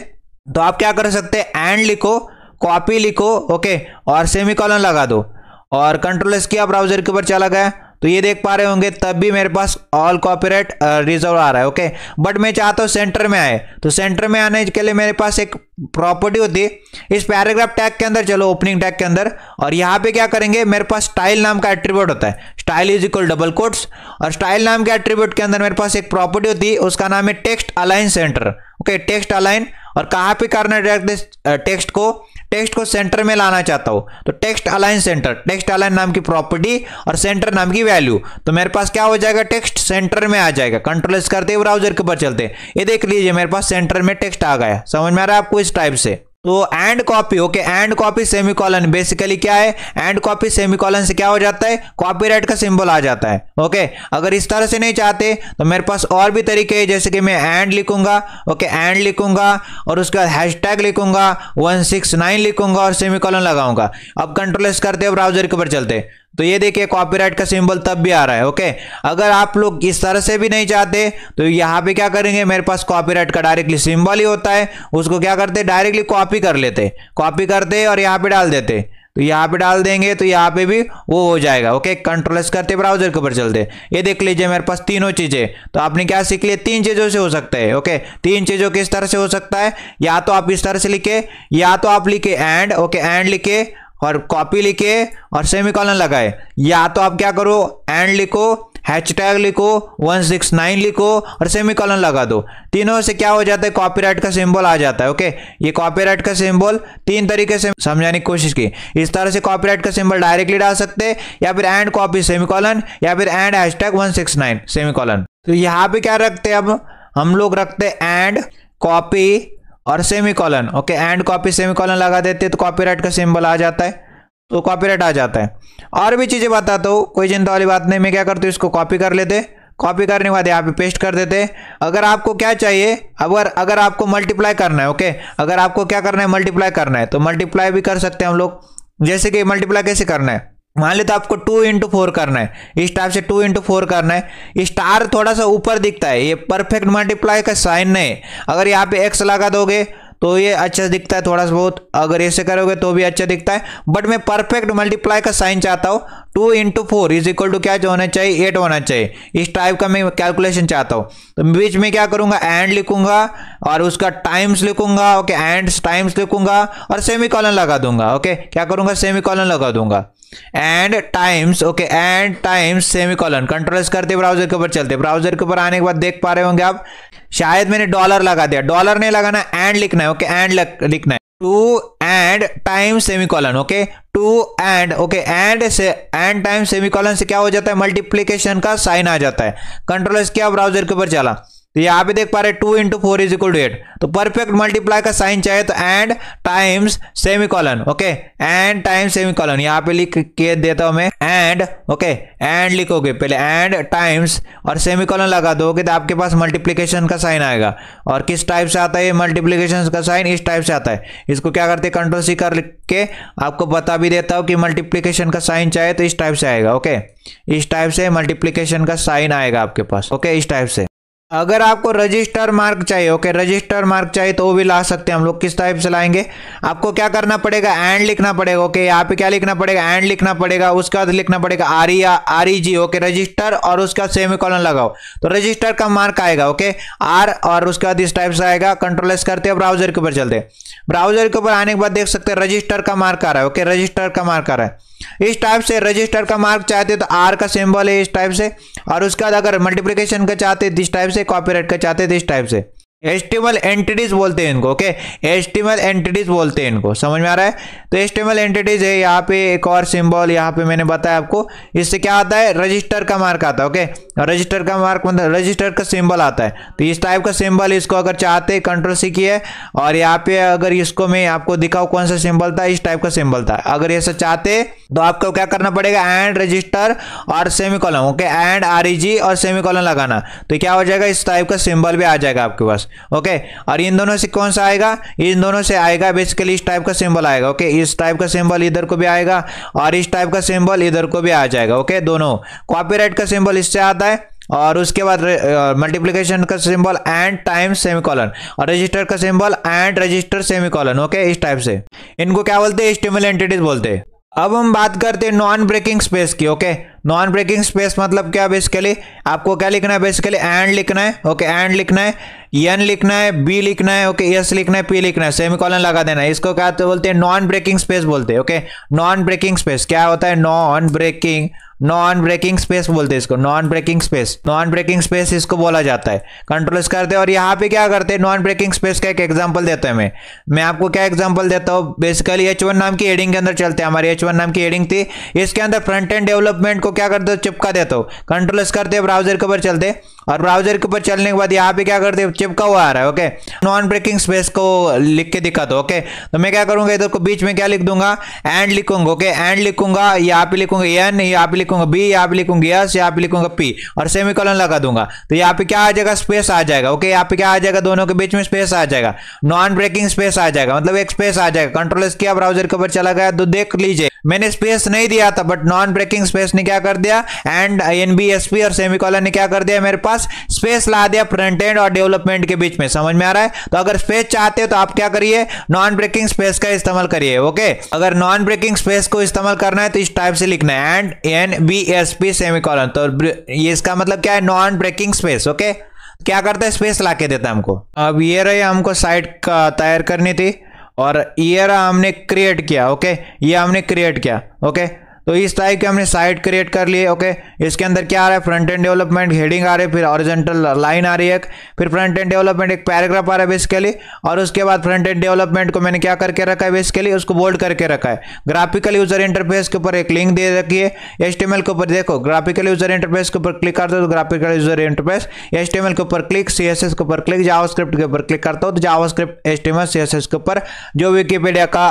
A: तो आप क्या कर सकते हैं, एंड लिखो, कॉपी लिखो, ओके और सेमीकोलन लगा दो और कंट्रोल एस किया, ब्राउजर के ऊपर चला गया। तो ये देख पा रहे होंगे तब भी मेरे पास ऑल कॉपीराइट रिजर्व आ रहा है, ओके। बट मैं चाहता हूँ सेंटर में आए, तो सेंटर में आने के लिए मेरे पास एक प्रॉपर्टी होती है, इस पैराग्राफ टैग के अंदर चलो, ओपनिंग टैग के अंदर, और यहाँ पे क्या करेंगे, मेरे पास स्टाइल नाम का एट्रीब्यूट होता है, style is equal double quotes, और स्टाइल नाम के एट्रीब्यूट के अंदर मेरे पास एक प्रॉपर्टी होती है, उसका नाम है text align centre, okay text align. और कहाँ पे करना है, टेक्स्ट को सेंटर में लाना चाहता हूं, तो text align centre, text align नाम की प्रॉपर्टी और सेंटर नाम की वैल्यू, तो मेरे पास क्या हो जाएगा, टेक्स्ट सेंटर में आ जाएगा। कंट्रोल एस करते हुए ब्राउजर के ऊपर चलते, ये देख लीजिए मेरे पास सेंटर में टेक्स्ट आ गया। समझ में आ रहा है आपको, इस टाइप से। तो and copy, okay and copy semicolon, basically क्या है, एंड कॉपी सेमीकोलन से क्या हो जाता है, कॉपीराइट का सिंबल आ जाता है, ओके। अगर इस तरह से नहीं चाहते तो मेरे पास और भी तरीके हैं, जैसे कि मैं एंड लिखूंगा, ओके एंड लिखूंगा और उसके बाद हैशटैग लिखूंगा, 169 लिखूंगा और सेमीकोलन लगाऊंगा। अब कंट्रोल एस करते हैं, ब्राउजर के ऊपर चलते, तो ये देखिए कॉपीराइट का सिंबल तब भी आ रहा है। ओके, अगर आप लोग इस तरह से भी नहीं चाहते तो यहाँ पे क्या करेंगे, मेरे पास कॉपीराइट का डायरेक्टली सिंबल ही होता है, उसको क्या करते डायरेक्टली कॉपी कर लेते, कॉपी करते और यहाँ पे डाल देते। तो यहाँ पे डाल देंगे तो यहाँ पे भी वो हो जाएगा। ओके, कंट्रोल एस करते ब्राउजर के ऊपर चलते, ये देख लीजिए मेरे पास तीनों चीजें। तो आपने क्या सीख लिया, 3 चीजों से हो सकता है। ओके, 3 चीजों किस तरह से हो सकता है, या तो आप इस तरह से लिखे, या तो आप लिखे एंड, ओके एंड लिखे और कॉपी लिखे और सेमीकोलन लगाए, या तो आप क्या करो एंड लिखो, हैशटैग लिखो, 169 लिखो और सेमीकोलन लगा दो। तीनों से क्या हो जाता है, कॉपीराइट का सिंबल आ जाता है। ओके, ये कॉपीराइट का सिंबल 3 तरीके से समझाने की कोशिश की। इस तरह से कॉपीराइट का सिंबल डायरेक्टली डाल सकते हैं, या फिर एंड कॉपी सेमीकोलन, या फिर एंड हैशटैग 169 सेमीकोलन। तो यहाँ पे क्या रखते हैं, अब हम लोग रखते हैं एंड कॉपी और semicolon. Okay, and copy semicolon लगा देते हैं तो कॉपीराइट का सिंबल आ जाता है, तो कॉपीराइट आ जाता है। और भी चीजें बताता हूँ, कोई चिंता वाली बात नहीं। मैं क्या करती हूँ, इसको कॉपी कर लेते, कॉपी करने के बाद यहाँ पे पेस्ट कर देते। अगर आपको क्या चाहिए, अगर आपको मल्टीप्लाई करना है, ओके अगर आपको क्या करना है, मल्टीप्लाई करना है, तो मल्टीप्लाई भी कर सकते हैं हम लोग। जैसे कि मल्टीप्लाई कैसे करना है, मान लेते आपको 2 into 4 करना है, इस टाइप से 2 into 4 करना है। स्टार थोड़ा सा ऊपर दिखता है, ये परफेक्ट मल्टीप्लाई का साइन नहीं। अगर यहाँ पे x लगा दोगे तो ये अच्छा दिखता है थोड़ा सा बहुत, अगर ऐसे करोगे तो भी अच्छा दिखता है। बट मैं परफेक्ट मल्टीप्लाई का साइन चाहता हूँ, 2 into 4 इज इक्वल टू क्या होना चाहिए, 8 होना चाहिए। इस टाइप का मैं कैलकुलेशन चाहता हूँ। तो बीच में क्या करूंगा, एंड लिखूंगा और उसका टाइम्स लिखूंगा। ओके, एंड टाइम्स लिखूंगा और सेमीकोलन लगा दूंगा। ओके, क्या करूंगा, सेमीकोलन लगा दूंगा, and times. Okay, and times semicolon. Control करते ब्राउजर के ऊपर चलते, ब्राउजर के ऊपर आने के बाद देख पा रहे होंगे आप, शायद मैंने डॉलर लगा दिया, डॉलर नहीं लगाना, एंड लिखना है। ओके, एंड लिखना है, 2 and times semicolon. Okay, 2 and, okay and से एंड टाइम सेमीकोलन से क्या हो जाता है, मल्टीप्लिकेशन का साइन आ जाता है। कंट्रोल किया, ब्राउजर के ऊपर चला, तो यहाँ पे देख पा रहे 2 into 4 इज इक्वल टू 8। तो परफेक्ट मल्टीप्लाई का साइन चाहिए तो and times semicolon. Okay, and times semicolon यहाँ पे लिख के देता हूं मैं, एंड। ओके, एंड लिखोगे पहले, एंड टाइम्स और सेमीकोलन लगा दोगे तो आपके पास मल्टीप्लिकेशन का साइन आएगा। और किस टाइप से आता है मल्टीप्लिकेशन का साइन, इस टाइप से आता है। इसको क्या करते हैं, कंट्रोल सी कर के आपको बता भी देता हूं कि मल्टीप्लिकेशन का साइन चाहिए तो इस टाइप से आएगा। ओके, इस टाइप से मल्टीप्लिकेशन का साइन आएगा आपके पास। ओके, इस टाइप से। अगर आपको रजिस्टर मार्क चाहिए, ओके रजिस्टर मार्क चाहिए तो वो भी ला सकते हैं हम लोग। किस टाइप से लाएंगे, आपको क्या करना पड़ेगा, एंड लिखना पड़ेगा। ओके, यहाँ पे क्या लिखना पड़ेगा, एंड लिखना पड़ेगा, उसके बाद लिखना पड़ेगा REG। ओके, रजिस्टर और उसका सेमीकोलन लगाओ तो रजिस्टर का मार्क आएगा। ओके, R और उसके बाद इस टाइप से आएगा। कंट्रोल एस करते हैं, ब्राउजर के ऊपर चलते, ब्राउजर के ऊपर आने के बाद देख सकते हैं रजिस्टर का मार्क आ रहा है। ओके, रजिस्टर का मार्क आ रहा है इस टाइप से। रजिस्टर का मार्क चाहते तो R का सिंबल है इस टाइप से, और उसके बाद अगर मल्टीप्लिकेशन का चाहते इस टाइप से, कॉपीराइट का चाहते थे इस टाइप से। HTML एंटिटीज बोलते हैं इनको। ओके, HTML एंटिटीज बोलते हैं इनको, समझ में आ रहा है। तो HTML एंटिटीज है, यहाँ पे एक और सिंबल यहाँ पे मैंने बताया आपको, इससे क्या आता है, रजिस्टर का मार्क आता है। ओके, रजिस्टर का मार्क मतलब रजिस्टर का सिंबल आता है। तो इस टाइप का सिंबल, इसको अगर चाहते कंट्रोल सी किए, और यहाँ पे अगर इसको मैं आपको दिखाऊं कौन सा सिंबल था, इस टाइप का सिंबल था। अगर ऐसा चाहते तो आपको क्या करना पड़ेगा, एंड रजिस्टर और सेमीकोलन। ओके, एंड REG और सेमीकोलन लगाना, तो क्या हो जाएगा, इस टाइप का सिंबल भी आ जाएगा आपके पास। ओके, और इन दोनों से कौन सा आएगा, इन दोनों से आएगा बेसिकली इस टाइप का सिंबल आएगा। ओके, इस टाइप का सिंबल इधर को भी आएगा और इस टाइप का सिंबल इधर को भी आ जाएगा। ओके, दोनों। कॉपीराइट का सिंबल इससे आता है, और उसके बाद मल्टीप्लिकेशन का सिंबल एंड टाइम्स सेमीकोलन, और रजिस्टर का symbol and register semicolon. Okay, इस टाइप से इनको क्या बोलते हैं, HTML एंटिटीज बोलते हैं। अब हम बात करते हैं नॉन ब्रेकिंग स्पेस की। ओके, नॉन ब्रेकिंग स्पेस मतलब क्या, बेसिकली आपको क्या लिखना है, बेसिकली एंड लिखना है। ओके, एंड लिखना है, N लिखना है, B लिखना है, ओके S लिखना है, P लिखना है, सेमीकोलन लगा देना है। इसको क्या बोलते हैं, नॉन ब्रेकिंग स्पेस बोलते हैं। ओके, नॉन ब्रेकिंग स्पेस क्या होता है, नॉन ब्रेकिंग स्पेस बोलते हैं इसको, non breaking space. Non breaking space इसको बोला जाता है। कंट्रोल करते हैं, और यहाँ पे क्या करते हैं, नॉन ब्रेकिंग स्पेस का एक एग्जांपल देता है मैं आपको क्या एग्जांपल देता हूँ। बेसिकली H1 नाम की हेडिंग के अंदर चलते हैं, हमारी H1 नाम की हेडिंग थी, इसके अंदर फ्रंट एंड डेवलपमेंट को क्या करते हो, चिपका देता हूँ। कंट्रोल करते हैं, ब्राउजर के ऊपर चलते, और ब्राउजर के ऊपर चलने के बाद यहाँ पे क्या करते हैं, चिपका हुआ आ रहा है। ओके, नॉन ब्रेकिंग स्पेस को लिख के दिखा दो। ओके, तो मैं क्या करूंगा, इधर को बीच में क्या लिख दूंगा, एंड लिखूंगा। ओके, एंड लिखूंगा, यहाँ पे लिखूंगा एन, यहाँ पे लिखूंगा बी, यहाँ पे लिखूंगा एस, यहाँ पे लिखूंगा पी और सेमीकोलन लगा दूंगा। तो यहाँ पे क्या आ जाएगा, स्पेस आ जाएगा। ओके, यहाँ पे क्या आ जाएगा, दोनों के बीच में स्पेस आ जाएगा, नॉन ब्रेकिंग स्पेस आ जाएगा, मतलब एक स्पेस आ जाएगा। कंट्रोल एस किया, ब्राउजर के ऊपर चला गया, तो देख लीजिए मैंने स्पेस नहीं दिया था, बट नॉन ब्रेकिंग स्पेस ने क्या कर दिया, एंड एनबीएसपी और सेमीकोलन ने क्या कर दिया, मेरे पास स्पेस ला दिया फ्रंट एंड और डेवलपमेंट के बीच में। समझ में आ रहा है? तो अगर स्पेस चाहते हो तो आप क्या करिए, नॉन ब्रेकिंग स्पेस का इस्तेमाल करिए। ओके, अगर नॉन ब्रेकिंग स्पेस को इस्तेमाल करना है तो इस टाइप से लिखना है, एंड एनबीएसपी सेमीकोलन। तो ये इसका मतलब क्या है, नॉन ब्रेकिंग स्पेस। ओके, क्या करता है, स्पेस ला के देता है हमको। अब ये रही हमको साइट का तैयार करनी थी और ये रहा हमने क्रिएट किया। ओके, ये हमने क्रिएट किया। ओके, तो इस टाइप के हमने साइट क्रिएट कर लिए। ओके, इसके अंदर क्या आ रहा है, फ्रंट एंड डेवलपमेंट हेडिंग आ रही है, फिर हॉरिजॉन्टल लाइन आ रही है, फिर फ्रंट एंड डेवलपमेंट एक पैराग्राफ आ रहा है बेसिकली, और उसके बाद फ्रंट एंड डेवलपमेंट को मैंने क्या करके रखा है, बेसिकली उसको बोल्ड करके रखा है। ग्राफिकल यूजर इंटरफेस के ऊपर एक लिंक दे रखी है, HTML के ऊपर देखो, ग्राफिकल यूजर इंटरफेस के ऊपर क्लिक करते हो तो ग्राफिकल यूजर इंटरफेस, HTML के ऊपर क्लिक, CSS के ऊपर क्लिक, जावास्क्रिप्ट के ऊपर क्लिक करता हो तो जावास्क्रिप्ट HTML CSS के ऊपर जो विकिपीडिया का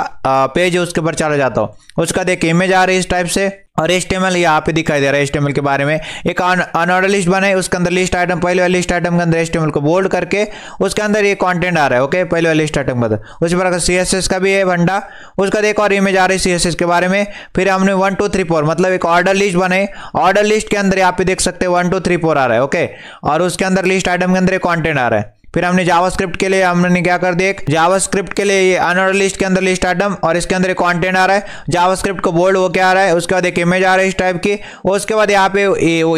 A: पेज है उसके ऊपर चला जाता हो। उसका देख इमेज आ रही है इस टाइप से, और HTML यहाँ पे दिखाई दे रहा है। HTML के बारे में एक अनऑर्डर लिस्ट बनाई, उसके अंदर लिस्ट आइटम, पहले वाली लिस्ट आइटम के अंदर HTML को बोल्ड करके उसके अंदर ये कंटेंट आ रहा है। ओके, पहले वाली लिस्ट आइटम के अंदर। उसी प्रकार CSS का भी है भंडा, उसका देखो और इमेज आ रही है CSS के बारे में। फिर हमने 1 2 3 4 मतलब एक ऑर्डर लिस्ट बनाई, ऑर्डर लिस्ट के अंदर यहाँ पे देख सकते हैं 1 2 3 4 आ रहा है। ओके, और उसके अंदर लिस्ट आइटम के अंदर एक कंटेंट आ रहा है। फिर हमने जावास्क्रिप्ट के लिए हमने क्या कर दिया, जावास्क्रिप्ट के लिए ये अनऑर्डर लिस्ट के अंदर लिस्ट आइटम और इसके अंदर एक कंटेंट आ रहा है, जावास्क्रिप्ट को बोल्ड हो क्या आ रहा है, उसके बाद एक इमेज आ रहा है इस टाइप की, उसके बाद यहाँ पे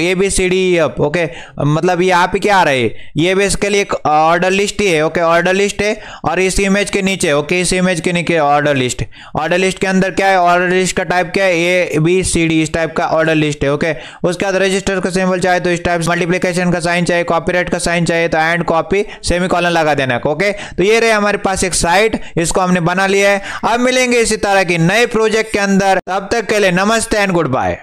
A: ABCD। ओके, मतलब यहाँ पे क्या आ रहा है, ये बेसिकली एक ऑर्डर लिस्ट ही है। ओके, ऑर्डर लिस्ट है और इस इमेज के नीचे, ओके, इस इमेज के नीचे ऑर्डर लिस्ट के अंदर क्या है, ऑर्डर लिस्ट का टाइप क्या है, ABCD इस टाइप का ऑर्डर लिस्ट है। ओके, उसके बाद रजिस्टर का सिंबल चाहे तो इस टाइप, मल्टीप्लिकेशन का साइन चाहिए, कॉपीराइट का साइन चाहिए तो एंड कॉपी सेमीकोलन लगा देना। ओके, तो ये रहे हमारे पास एक साइट, इसको हमने बना लिया है। अब मिलेंगे इसी तरह की नए प्रोजेक्ट के अंदर, तब तक के लिए नमस्ते एंड गुड बाय।